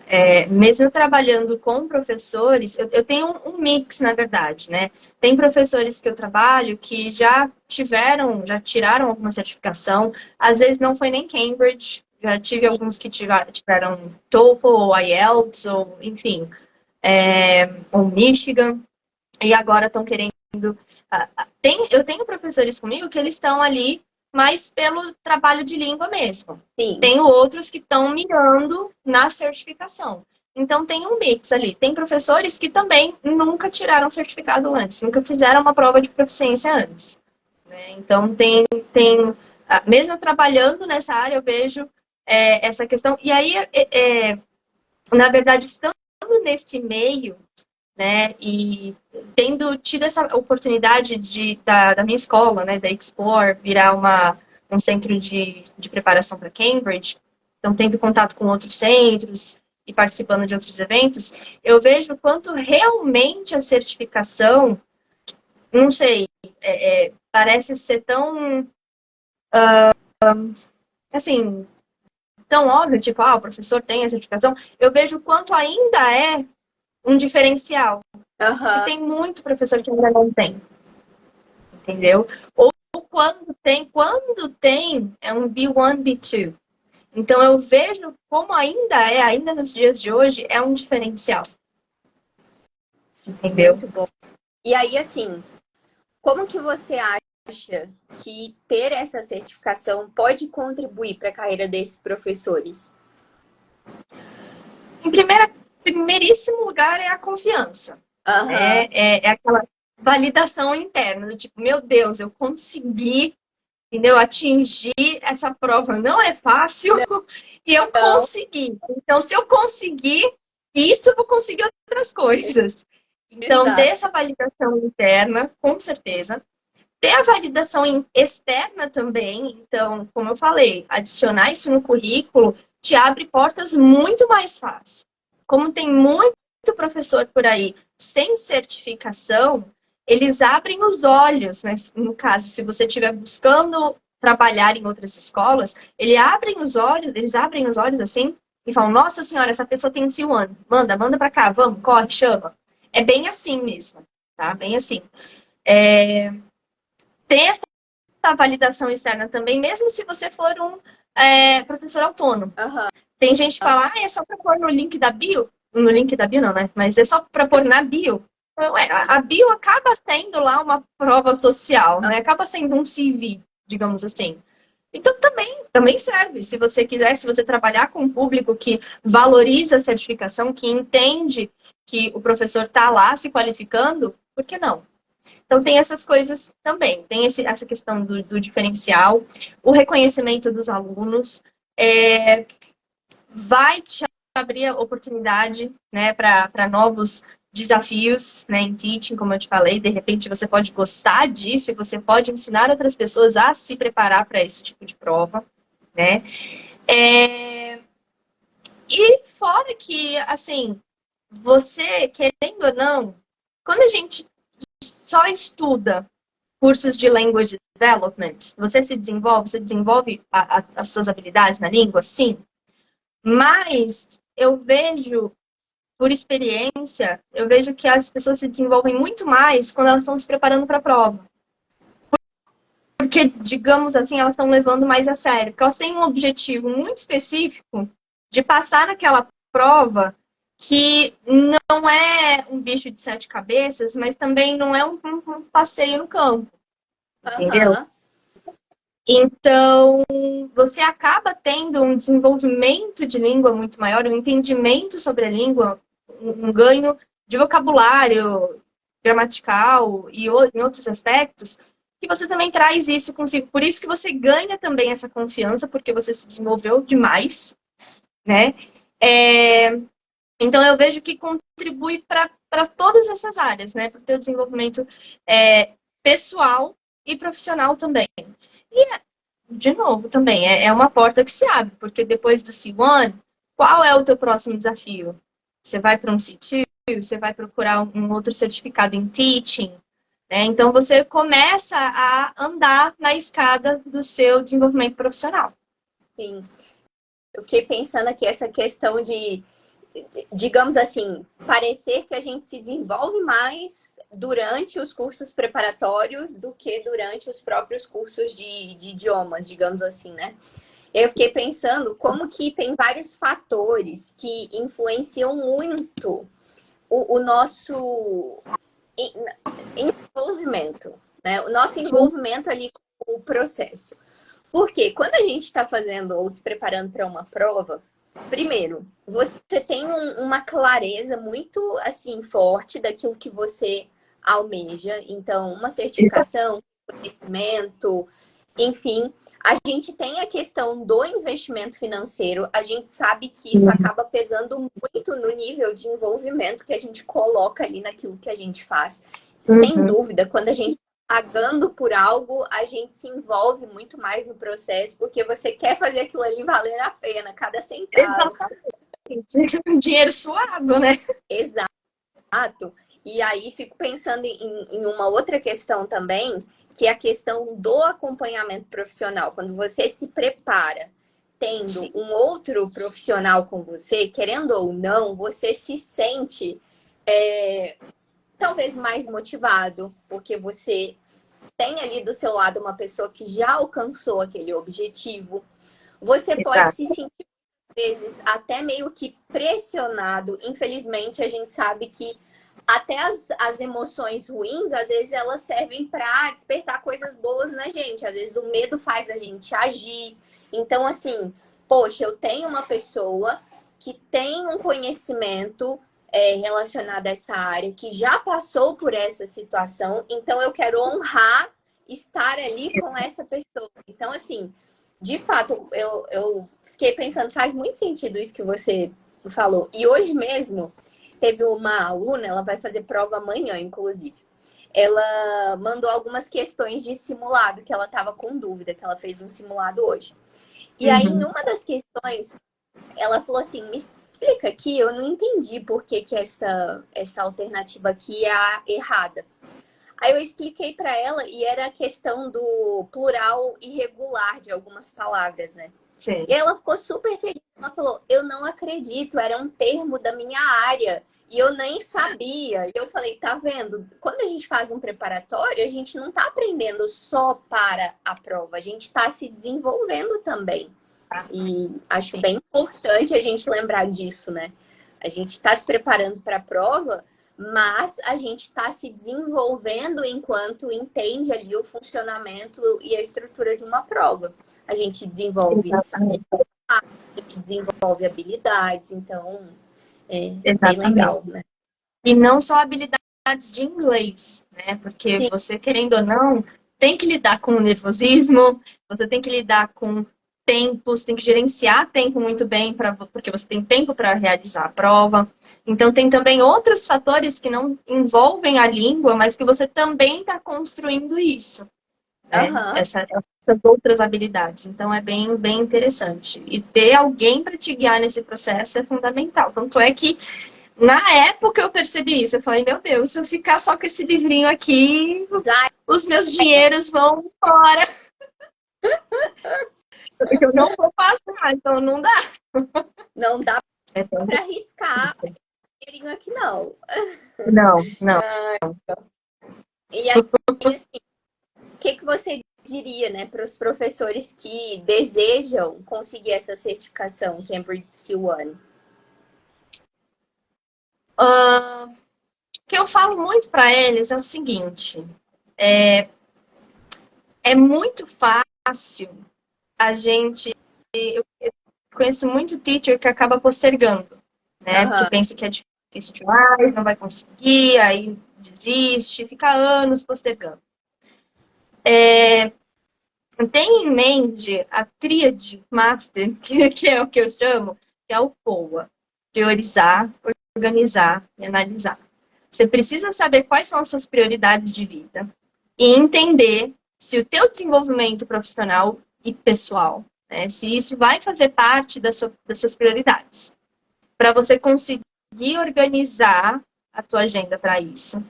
é. Mesmo trabalhando com professores, eu tenho um mix, na verdade, né? Tem professores que eu trabalho que já tiraram alguma certificação, às vezes não foi nem Cambridge, já tive Sim, alguns que tiveram TOEFL ou IELTS, ou enfim, ou Michigan, e agora estão querendo. Eu tenho professores comigo que eles estão ali mais pelo trabalho de língua mesmo. sim. Tenho outros que estão mirando na certificação. Então tem um mix ali. Tem professores que também nunca tiraram certificado antes, nunca fizeram uma prova de proficiência antes, né? Então mesmo trabalhando nessa área, eu vejo essa questão. E aí, na verdade, estando nesse meio, né? E tendo tido essa oportunidade da minha escola, né, da Explore, virar um centro de preparação para Cambridge, então tendo contato com outros centros e participando de outros eventos, eu vejo quanto realmente a certificação não sei, parece ser tão, assim, tão óbvio, tipo, o professor tem a certificação, eu vejo o quanto ainda é um diferencial. E Aham. tem muito professor que ainda não tem, entendeu? Ou quando tem, é um B1, B2. Então eu vejo como ainda nos dias de hoje, é um diferencial, entendeu? Muito bom. E aí, assim, como que você acha que ter essa certificação pode contribuir para a carreira desses professores? Em primeiríssimo lugar é a confiança, né? Aham. É aquela validação interna, do tipo, meu Deus, eu consegui, entendeu? Atingir essa prova não é fácil e eu Não. consegui. Então, se eu conseguir isso, eu vou conseguir outras coisas. Então, ter Exato. essa validação interna, com certeza. Ter a validação externa também. Então, como eu falei, adicionar isso no currículo te abre portas muito mais fácil. Como tem muito professor por aí sem certificação, eles abrem os olhos, né? No caso, se você estiver buscando trabalhar em outras escolas, eles abrem os olhos assim e falam: Nossa senhora, essa pessoa tem C1, manda para cá, vamos, corre, chama. É bem assim mesmo, tá? Bem assim. Ter essa validação externa também, mesmo se você for um professor autônomo. Aham. Tem gente que fala, é só para pôr no link da bio. No link da bio não, né? Mas é só para pôr na bio. Ué, a bio acaba sendo lá uma prova social, né? Acaba sendo um CV, digamos assim. Então também serve. Se você quiser, se você trabalhar com um público que valoriza a certificação, que entende que o professor está lá se qualificando, por que não? Então, tem essas coisas também. Tem essa questão do diferencial, o reconhecimento dos alunos, vai te abrir a oportunidade, né, para novos desafios, né, em teaching, como eu te falei. De repente, você pode gostar disso e você pode ensinar outras pessoas a se preparar para esse tipo de prova, né? E fora que, assim, você, querendo ou não, quando a gente só estuda cursos de language development, você desenvolve as suas habilidades na língua, sim. Mas eu vejo, por experiência, eu vejo que as pessoas se desenvolvem muito mais quando elas estão se preparando para a prova. Porque, digamos assim, elas estão levando mais a sério. Porque elas têm um objetivo muito específico de passar naquela prova que não é um bicho de sete cabeças, mas também não é um passeio no campo, entendeu? Aham. Então, você acaba tendo um desenvolvimento de língua muito maior, um entendimento sobre a língua, um ganho de vocabulário gramatical e em outros aspectos, que você também traz isso consigo. Por isso que você ganha também essa confiança, porque você se desenvolveu demais, né? Então, eu vejo que contribui para todas essas áreas, né? Para o teu desenvolvimento pessoal e profissional também. E, de novo, também, é uma porta que se abre, porque depois do C1, qual é o teu próximo desafio? Você vai para um C2, você vai procurar um outro certificado em teaching, né? Então, você começa a andar na escada do seu desenvolvimento profissional. Sim. Eu fiquei pensando aqui essa questão de, digamos assim, parecer que a gente se desenvolve mais durante os cursos preparatórios do que durante os próprios cursos de idiomas, digamos assim, né? Eu fiquei pensando como que tem vários fatores que influenciam muito o nosso envolvimento, né? O nosso envolvimento ali com o processo. Porque quando a gente está fazendo ou se preparando para uma prova, primeiro, você tem uma clareza muito assim forte daquilo que você almeja. Então, uma certificação, conhecimento, enfim. A gente tem a questão do investimento financeiro. A gente sabe que isso acaba pesando muito no nível de envolvimento que a gente coloca ali naquilo que a gente faz. Sem Uhum. dúvida, quando a gente pagando por algo, a gente se envolve muito mais no processo, porque você quer fazer aquilo ali valer a pena, cada centavo. Exatamente. Dinheiro suado, né? Exato. E aí fico pensando em uma outra questão também, que é a questão do acompanhamento profissional. Quando você se prepara tendo Sim. um outro profissional com você, querendo ou não, você se sente talvez mais motivado, porque você tem ali do seu lado uma pessoa que já alcançou aquele objetivo. Você pode se Exato. sentir, às vezes, até meio que pressionado. Infelizmente, a gente sabe que até as emoções ruins, às vezes, elas servem para despertar coisas boas na gente. Às vezes, o medo faz a gente agir. Então, assim, poxa, eu tenho uma pessoa que tem um conhecimento relacionado a essa área, que já passou por essa situação, então eu quero honrar estar ali com essa pessoa. Então, assim, de fato, eu fiquei pensando, faz muito sentido isso que você falou. E hoje mesmo, teve uma aluna, ela vai fazer prova amanhã, inclusive. Ela mandou algumas questões de simulado, que ela estava com dúvida, que ela fez um simulado hoje. E aí, em Uhum. uma das questões, ela falou assim: me explica aqui, eu não entendi por que, que essa alternativa aqui é a errada. Aí eu expliquei para ela e era a questão do plural irregular de algumas palavras, né? E Sim. ela ficou super feliz. Ela falou: eu não acredito, era um termo da minha área e eu nem sabia. E eu falei: tá vendo? Quando a gente faz um preparatório, a gente não tá aprendendo só para a prova, a gente está se desenvolvendo também. Tá? E acho Sim. bem importante a gente lembrar disso, né? A gente está se preparando para a prova, mas a gente está se desenvolvendo enquanto entende ali o funcionamento e a estrutura de uma prova. A gente desenvolve, Exatamente. a gente desenvolve habilidades, então é bem Exatamente. legal, né? E não só habilidades de inglês, né? Porque Sim, você, querendo ou não, tem que lidar com o nervosismo, você tem que lidar com tempos, tem que gerenciar tempo muito bem, porque você tem tempo para realizar a prova. Então, tem também outros fatores que não envolvem a língua, mas que você também está construindo isso, né? aham. Essas outras habilidades. Então, é bem, bem interessante. E ter alguém para te guiar nesse processo é fundamental. Tanto é que na época eu percebi isso. Eu falei, meu Deus, se eu ficar só com esse livrinho aqui, Já os meus dinheiros vão embora. Eu não vou passar, então não dá. não dá É tão para arriscar difícil. dinheirinho aqui, não. Não, não. E aí, assim, o que que você diria, né, para os professores que desejam conseguir essa certificação Cambridge C1? O que eu falo muito para eles é o seguinte: é muito fácil a gente. Eu conheço muito teacher que acaba postergando, né? Porque Aham, pensa que é difícil demais, não vai conseguir, aí desiste, fica anos postergando. Tem em mente a tríade master, que é o que eu chamo, que é o POA: priorizar, organizar e analisar. Você precisa saber quais são as suas prioridades de vida e entender se o teu desenvolvimento profissional e pessoal, né, se isso vai fazer parte das suas prioridades, para você conseguir organizar a tua agenda para isso.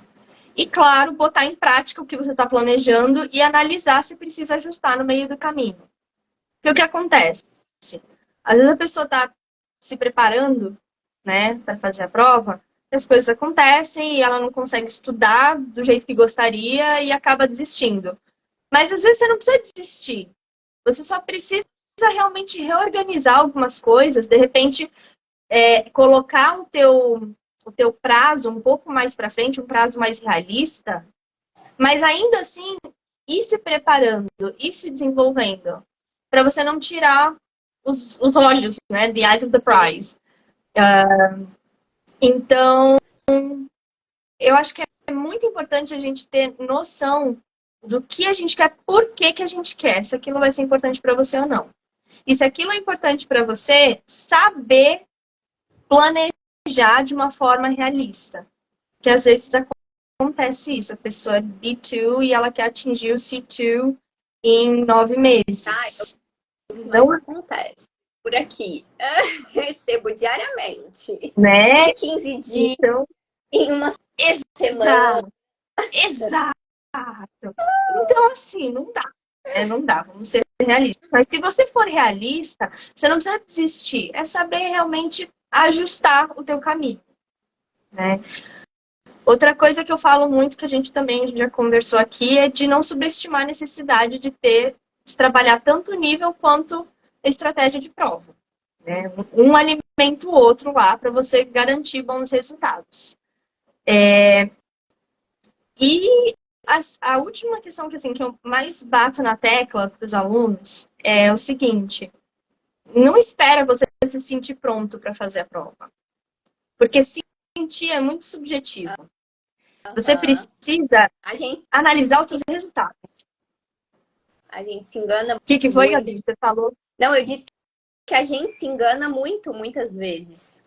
E, claro, botar em prática o que você está planejando e analisar se precisa ajustar no meio do caminho. Porque o que acontece? Às vezes a pessoa está se preparando, né, para fazer a prova, as coisas acontecem e ela não consegue estudar do jeito que gostaria e acaba desistindo. Mas às vezes você não precisa desistir. Você só precisa realmente reorganizar algumas coisas, de repente colocar o teu prazo um pouco mais para frente, um prazo mais realista, mas ainda assim ir se preparando, ir se desenvolvendo, para você não tirar os olhos, né? The eyes of the sim. prize. Então, eu acho que é muito importante a gente ter noção do que a gente quer, por que que a gente quer, se aquilo vai ser importante para você ou não. E se aquilo é importante para você, saber planejar de uma forma realista. Que às vezes acontece isso, a pessoa é B2 e ela quer atingir o C2 em 9 Ah, meses. mas Não, acontece. Por aqui. Recebo diariamente. né? Em 15 dias, Então. em uma semana. Exato, exato. Então, assim, não dá. Não dá, vamos ser realistas. Mas se você for realista, você não precisa desistir. É saber realmente ajustar o teu caminho, né? Outra coisa que eu falo muito, que a gente também já conversou aqui, é de não subestimar a necessidade de trabalhar tanto o nível quanto a estratégia de prova, né? Um alimenta o outro lá para você garantir bons resultados. E a última questão que, assim, que eu mais bato na tecla para os alunos é o seguinte: não espera você se sentir pronto para fazer a prova. Porque se sentir é muito subjetivo. Você Aham. precisa A gente, analisar os seus resultados. a gente se engana O que foi, muito. Gabi? Você falou? Não, eu disse que a gente se engana muito, muitas vezes.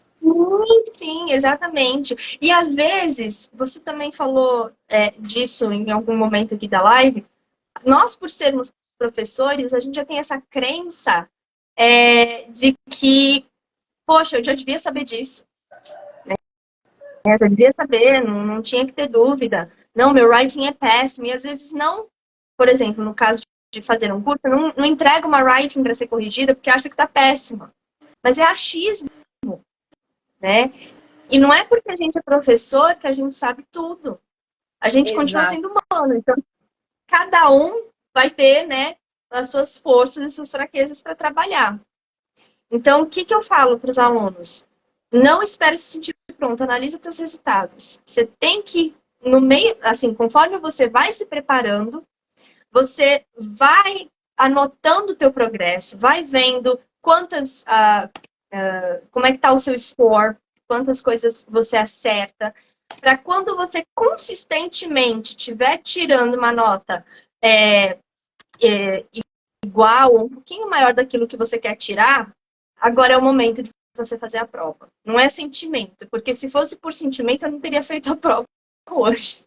Sim, exatamente. E às vezes, você também falou disso em algum momento aqui da live, nós, por sermos professores, a gente já tem essa crença de que, poxa, eu já devia saber disso. Eu já devia saber, não tinha que ter dúvida. Não, meu writing é péssimo. E às vezes não, por exemplo, no caso de fazer um curso, não entrega uma writing para ser corrigida porque acha que está péssima. Mas é achismo, né? E não é porque a gente é professor que a gente sabe tudo. A gente continua Exato. sendo humano. Então, cada um vai ter, né, as suas forças e suas fraquezas para trabalhar. Então, o que eu falo para os alunos? Não espere se sentir pronto, analise os seus resultados. Você tem que, no meio, assim, conforme você vai se preparando, você vai anotando o teu progresso, vai vendo como é que está o seu score, quantas coisas você acerta, para quando você consistentemente estiver tirando uma nota igual ou um pouquinho maior daquilo que você quer tirar, agora é o momento de você fazer a prova. Não é sentimento, porque se fosse por sentimento, eu não teria feito a prova hoje.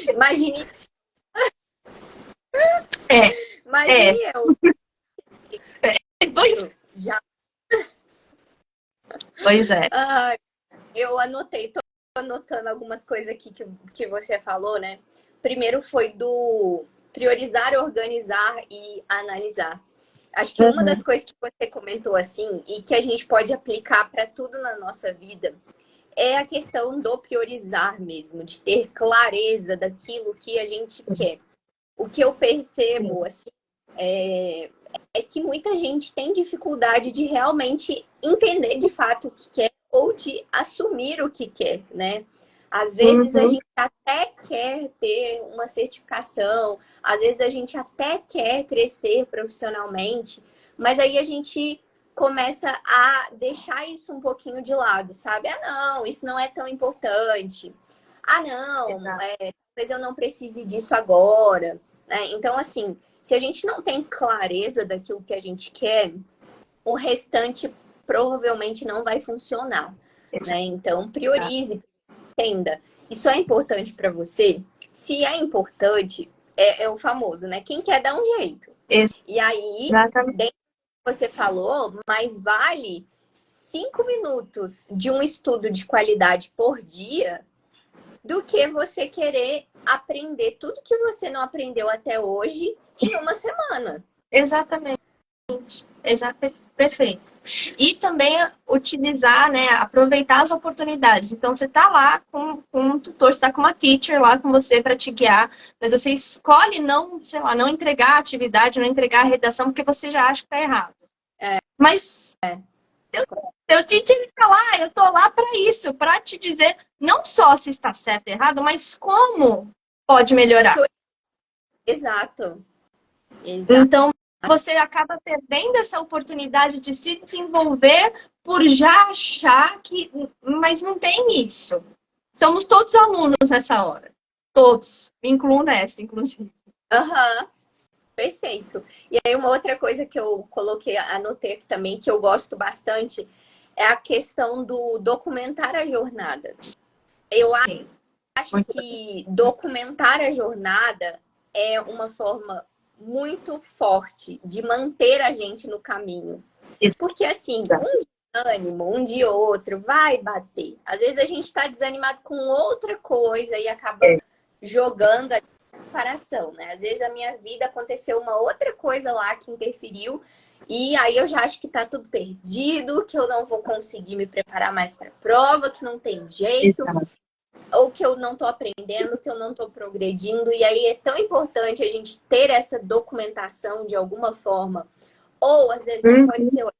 Imagine, É, imagine é. eu. Pois, Já. pois é. Ah, eu anotei, tô anotando algumas coisas aqui que você falou, né? Primeiro foi do priorizar, organizar e analisar. Acho que uma Uhum. das coisas que você comentou assim, e que a gente pode aplicar para tudo na nossa vida, é a questão do priorizar mesmo, de ter clareza daquilo que a gente quer. O que eu Sim. percebo, assim, é, é que muita gente tem dificuldade de realmente entender de fato o que quer ou de assumir o que quer, né? Às vezes a Uhum. gente até quer ter uma certificação, às vezes a gente até quer crescer profissionalmente, mas aí a gente começa a deixar isso um pouquinho de lado, sabe? Ah, não, isso não é tão importante. Ah, não, Exato. talvez eu não precise disso agora, né? Então, assim, se a gente não tem clareza daquilo que a gente quer, o restante provavelmente não vai funcionar, né? Então, Exato. priorize, entenda. Isso é importante para você? Se é importante, é o famoso, né? Quem quer dar um jeito. E aí, Exatamente. dentro do que você falou, mais vale 5 minutos de um estudo de qualidade por dia do que você querer aprender tudo que você não aprendeu até hoje em uma semana. Exatamente. Perfeito. E também utilizar, né, aproveitar as oportunidades. Então, você está lá com um tutor, você está com uma teacher lá com você para te guiar, mas você escolhe não, sei lá, não entregar a atividade, não entregar a redação, porque você já acha que está errado. Mas eu te tive que falar, eu tô lá para isso, para te dizer não só se está certo ou errado, mas como pode melhorar. Exato. Exato. Então, você acaba perdendo essa oportunidade de se desenvolver por já achar que. Mas não tem isso. Somos todos alunos nessa hora. Todos. Me incluo nessa, inclusive. Aham. Perfeito. E aí, uma outra coisa que eu coloquei, anotei aqui também, que eu gosto bastante, é a questão do documentar a jornada. Eu Sim. acho Muito que documentar a jornada é uma forma muito forte de manter a gente no caminho. bem. Porque, assim, Exato. ânimo um de outro, vai bater. Às vezes a gente está desanimado com outra coisa e acaba jogando a comparação, né? Às vezes a minha vida aconteceu uma outra coisa lá que interferiu e aí eu já acho que tá tudo perdido, que eu não vou conseguir me preparar mais para a prova, que não tem jeito, Exato. ou que eu não tô aprendendo, que eu não tô progredindo. E aí é tão importante a gente ter essa documentação de alguma forma. Ou às vezes não pode Uhum. ser o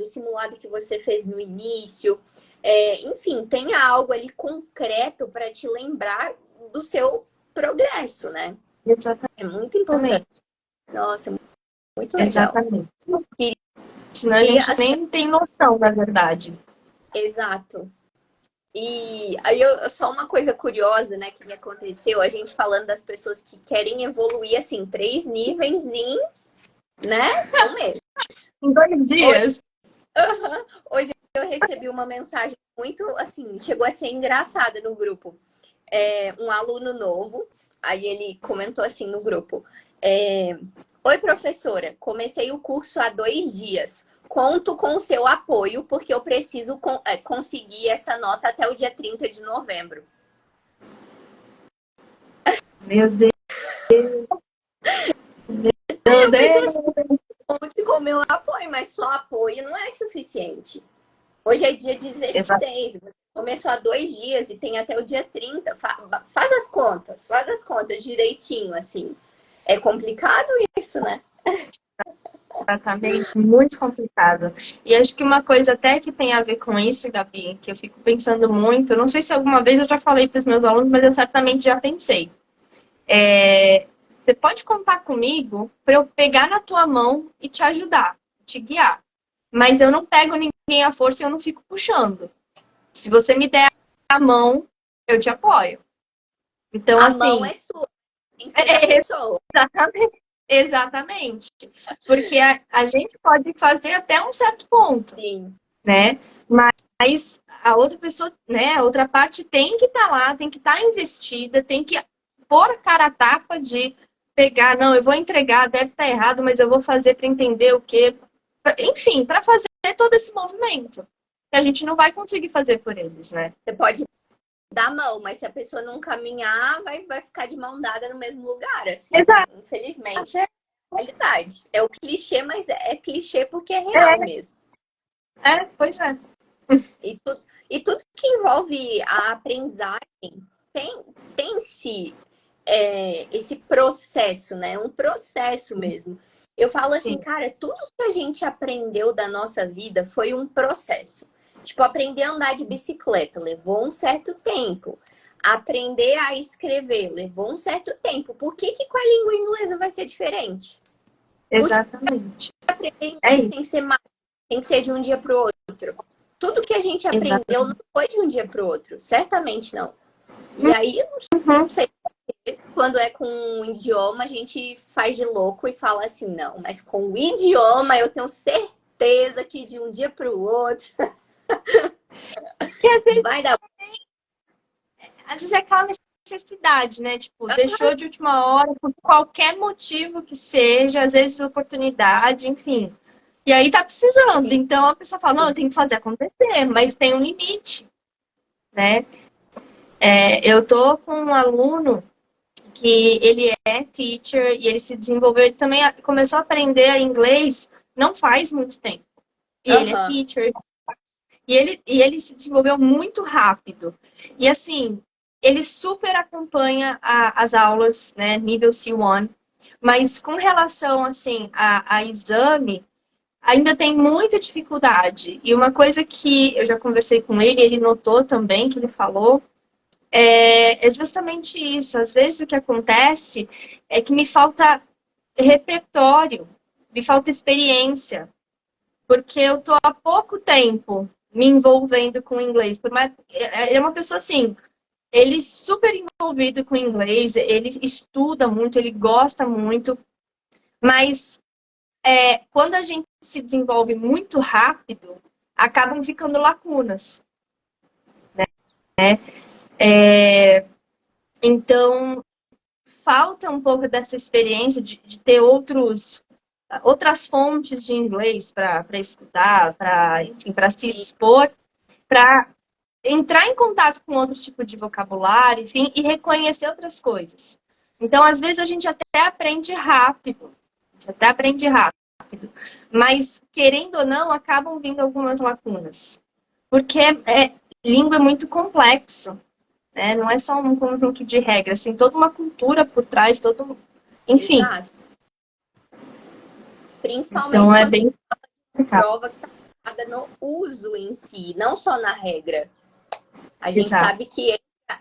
simulado que você fez no início. Enfim, tenha algo ali concreto para te lembrar do seu progresso, né? É muito importante. Exatamente. Nossa, muito legal. Exatamente. Senão a Queria, gente assim, nem tem noção, na verdade. exato. E aí, só uma coisa curiosa, né, que me aconteceu, a gente falando das pessoas que querem evoluir, assim, 3 níveis em, né, um mês. Em 2 dias. Hoje eu recebi uma mensagem muito, assim, chegou a ser engraçada no grupo. Um aluno novo, aí ele comentou assim no grupo: Oi, professora, comecei o curso há 2 dias. Conto com o seu apoio, porque eu preciso conseguir essa nota até o dia 30 de novembro. Meu Deus, Aí meu eu pensei assim, Deus. conte com o meu apoio, mas só apoio não é suficiente. Hoje é dia Exato. 16, você começou há 2 dias e tem até o dia 30. Faz as contas direitinho, assim. É complicado isso, né? Exatamente, muito complicado. E acho que uma coisa até que tem a ver com isso, Gabi, que eu fico pensando muito, não sei se alguma vez eu já falei para os meus alunos, mas eu certamente já pensei. Você pode contar comigo para eu pegar na tua mão e te ajudar, te guiar. Mas eu não pego ninguém à força e eu não fico puxando. Se você me der a mão, eu te apoio. Então, A mão assim, é sua, tem que ser da é pessoa. exatamente, exatamente. Porque a gente pode fazer até um certo ponto, Sim. né? Mas a outra pessoa, né, a outra parte tem que estar lá, tem que estar investida, tem que pôr a cara a tapa de pegar, não, eu vou entregar, deve estar errado, mas eu vou fazer para entender o quê. Enfim, para fazer todo esse movimento. Que a gente não vai conseguir fazer por eles, né? Você pode dar a mão, mas se a pessoa não caminhar, vai ficar de mão dada no mesmo lugar, assim. Exato. Infelizmente, é a realidade. É o clichê, mas é clichê porque é real É, mesmo. pois é. E tudo que envolve a aprendizagem tem esse processo, né? Um processo mesmo. Eu falo assim, Sim, cara, tudo que a gente aprendeu da nossa vida foi um processo. Tipo, aprender a andar de bicicleta levou um certo tempo. Aprender a escrever levou um certo tempo. Por que que com a língua inglesa vai ser diferente? Por que exatamente. aprender É inglês isso. tem que ser de um dia para o outro? Tudo que a gente aprendeu não Exatamente. foi de um dia para o outro. Certamente não. E aí, eu não Uhum. sei, quando é com um idioma, a gente faz de louco e fala assim, não, mas com o idioma eu tenho certeza que de um dia para o outro E vai dar. às vezes é aquela necessidade, né? Tipo, deixou de última hora, por qualquer motivo que seja, às vezes oportunidade, enfim. E aí tá precisando. Então a pessoa fala, não, eu tenho que fazer acontecer, mas tem um limite, né? Eu tô com um aluno que ele é teacher e ele se desenvolveu, ele também começou a aprender inglês não faz muito tempo. E ele é Aham. teacher. E ele se desenvolveu muito rápido. E assim, ele super acompanha as aulas, né, nível C1, mas com relação assim a exame, ainda tem muita dificuldade. E uma coisa que eu já conversei com ele, ele notou também que ele falou, é justamente isso. Às vezes o que acontece é que me falta repertório, me falta experiência, porque eu tô há pouco tempo me envolvendo com inglês. Por mais ele é uma pessoa assim, ele super envolvido com inglês, ele estuda muito, ele gosta muito, mas quando a gente se desenvolve muito rápido, acabam ficando lacunas. É, então falta um pouco dessa experiência de ter outros outras fontes de inglês para escutar, enfim, para se expor, para entrar em contato com outro tipo de vocabulário, enfim, e reconhecer outras coisas. Então, às vezes, a gente até aprende rápido, mas, querendo ou não, acabam vindo algumas lacunas. Porque língua é muito complexo, né? Não é só um conjunto de regras, tem toda uma cultura por trás, enfim. Exato. Então, Principalmente é quando bem a complicado. prova está focada no uso em si, não só na regra. A gente Exato. sabe que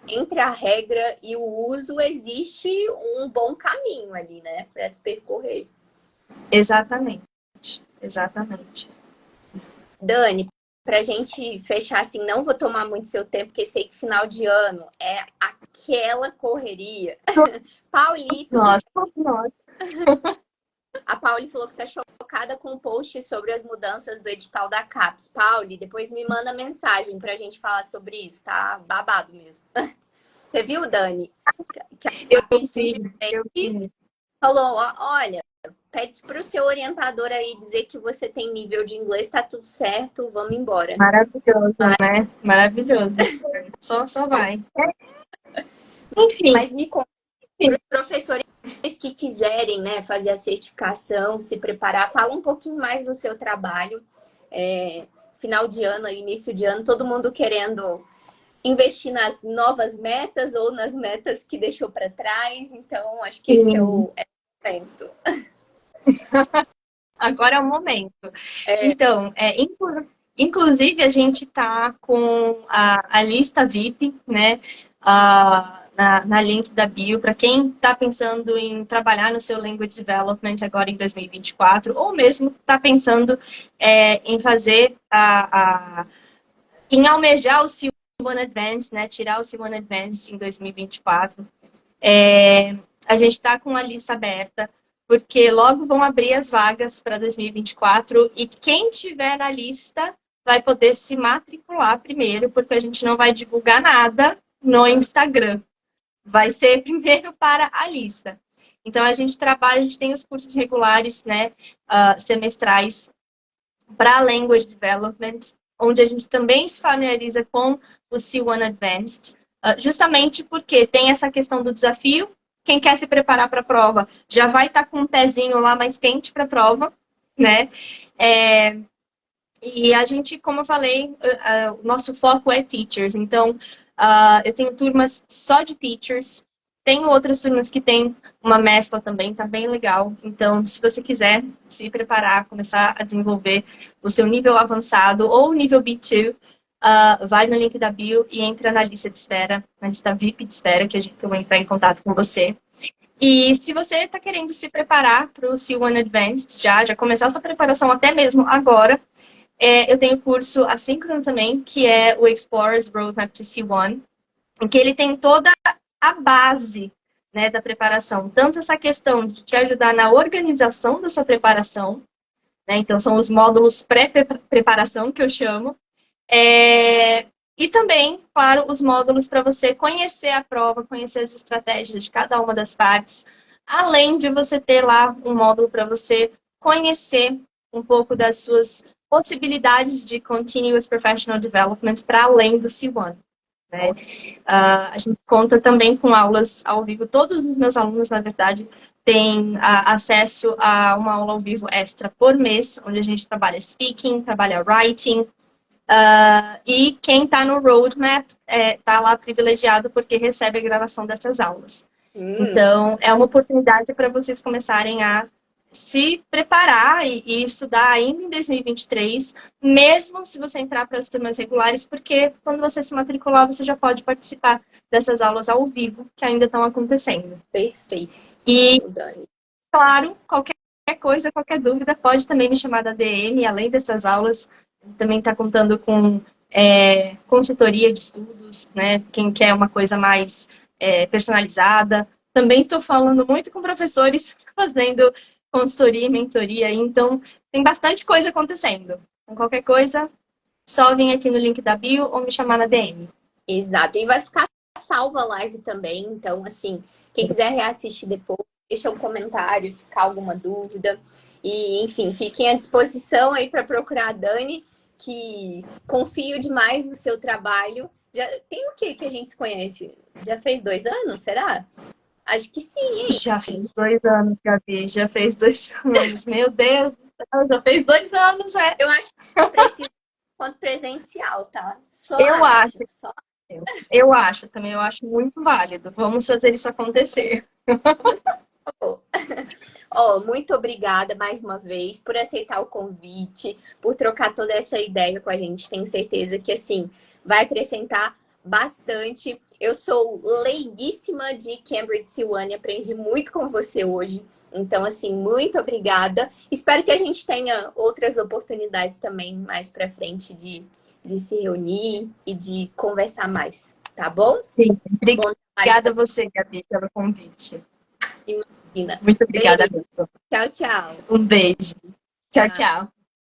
entre a regra e o uso existe um bom caminho ali, né, para se percorrer. Exatamente. Exatamente. Dani, para a gente fechar assim, não vou tomar muito seu tempo, porque sei que final de ano é aquela correria. Paulito, Nossa, nossa. a Pauli falou que tá chocada com o post sobre as mudanças do edital da CAPES. Pauli, depois me manda mensagem pra gente falar sobre isso, tá? Babado mesmo. Você viu, Dani? Que a Eu CAPES eu simplesmente vi. falou, olha, pede pro seu orientador aí dizer que você tem nível de inglês, tá tudo certo, vamos embora. Maravilhoso, né? Maravilhoso. Só vai. Enfim, Mas me conta, para os professores que quiserem, né, fazer a certificação, se preparar, fala um pouquinho mais do seu trabalho. Final de ano, início de ano, todo mundo querendo investir nas novas metas ou nas metas que deixou para trás. Então, acho que esse é sim. o momento. Agora é o momento. É, Então, inclusive a gente está com a lista VIP, né? Na link da bio, para quem está pensando em trabalhar no seu Language Development agora em 2024, ou mesmo está pensando em fazer em almejar o C1 Advanced, né? Tirar o C1 Advanced em 2024. A gente está com a lista aberta, porque logo vão abrir as vagas para 2024 e quem tiver na lista vai poder se matricular primeiro, porque a gente não vai divulgar nada no Instagram. Vai ser primeiro para a lista. Então, a gente trabalha, a gente tem os cursos regulares, né, semestrais para Language Development, onde a gente também se familiariza com o C1 Advanced, justamente porque tem essa questão do desafio. Quem quer se preparar para a prova já vai estar com um pezinho lá mais quente para a prova, né? E a gente, como eu falei, o nosso foco é teachers. Então, eu tenho turmas só de teachers. Tenho outras turmas que tem uma mescla também, tá bem legal. Então, se você quiser se preparar, começar a desenvolver o seu nível avançado ou nível B2, vai no link da bio e entra na lista de espera, na lista VIP de espera, que eu vou entrar em contato com você. E se você está querendo se preparar para o C1 Advanced, já começar a sua preparação até mesmo agora, eu tenho curso assíncrono também, que é o Explorers Roadmap to C1, em que ele tem toda a base, né, da preparação. Tanto essa questão de te ajudar na organização da sua preparação, né, então são os módulos pré-preparação que eu chamo, e também, claro, os módulos para você conhecer a prova, conhecer as estratégias de cada uma das partes, além de você ter lá um módulo para você conhecer um pouco das suas possibilidades de Continuous Professional Development para além do C1. Né? A gente conta também com aulas ao vivo. Todos os meus alunos, na verdade, têm acesso a uma aula ao vivo extra por mês, onde a gente trabalha speaking, trabalha writing, e quem está no roadmap está lá privilegiado porque recebe a gravação dessas aulas. Então, é uma oportunidade para vocês começarem a se preparar e estudar ainda em 2023, mesmo se você entrar para as turmas regulares, porque quando você se matricular, você já pode participar dessas aulas ao vivo que ainda estão acontecendo. perfeito, E, Dani. claro, qualquer coisa, qualquer dúvida, pode também me chamar da DM, além dessas aulas, também está contando com consultoria de estudos, né? Quem quer uma coisa mais personalizada. Também estou falando muito com professores fazendo consultoria e mentoria, então tem bastante coisa acontecendo. Então, qualquer coisa, só vir aqui no link da bio ou me chamar na DM. Exato. E vai ficar salva a live também. Então, assim, quem quiser reassistir depois, deixa um comentário se ficar alguma dúvida. E, enfim, fiquem à disposição aí para procurar a Dani, que confio demais no seu trabalho. Já tem o que a gente se conhece? Já fez 2 anos, será? Acho que sim, hein? Já fez 2 anos, Gabi. Já fez 2 anos. Meu Deus do céu, já fez 2 anos, é. Eu acho que a gente precisa de encontro presencial, tá? Só Eu acho. acho, só. Eu acho também, eu acho muito válido. Vamos fazer isso acontecer. Ó, muito obrigada mais uma vez por aceitar o convite, por trocar toda essa ideia com a gente. Tenho certeza que, assim, vai acrescentar bastante. Eu sou leiguíssima de Cambridge Sewane, aprendi muito com você hoje. Então, assim, muito obrigada. Espero que a gente tenha outras oportunidades também mais para frente de se reunir e de conversar mais, tá bom? Sim. Bom trabalho, Obrigada a você, Gabi, pelo convite. imagina. Muito obrigada Beijo, mesmo. tchau, tchau. Um beijo. Tchau, Tchau. tchau.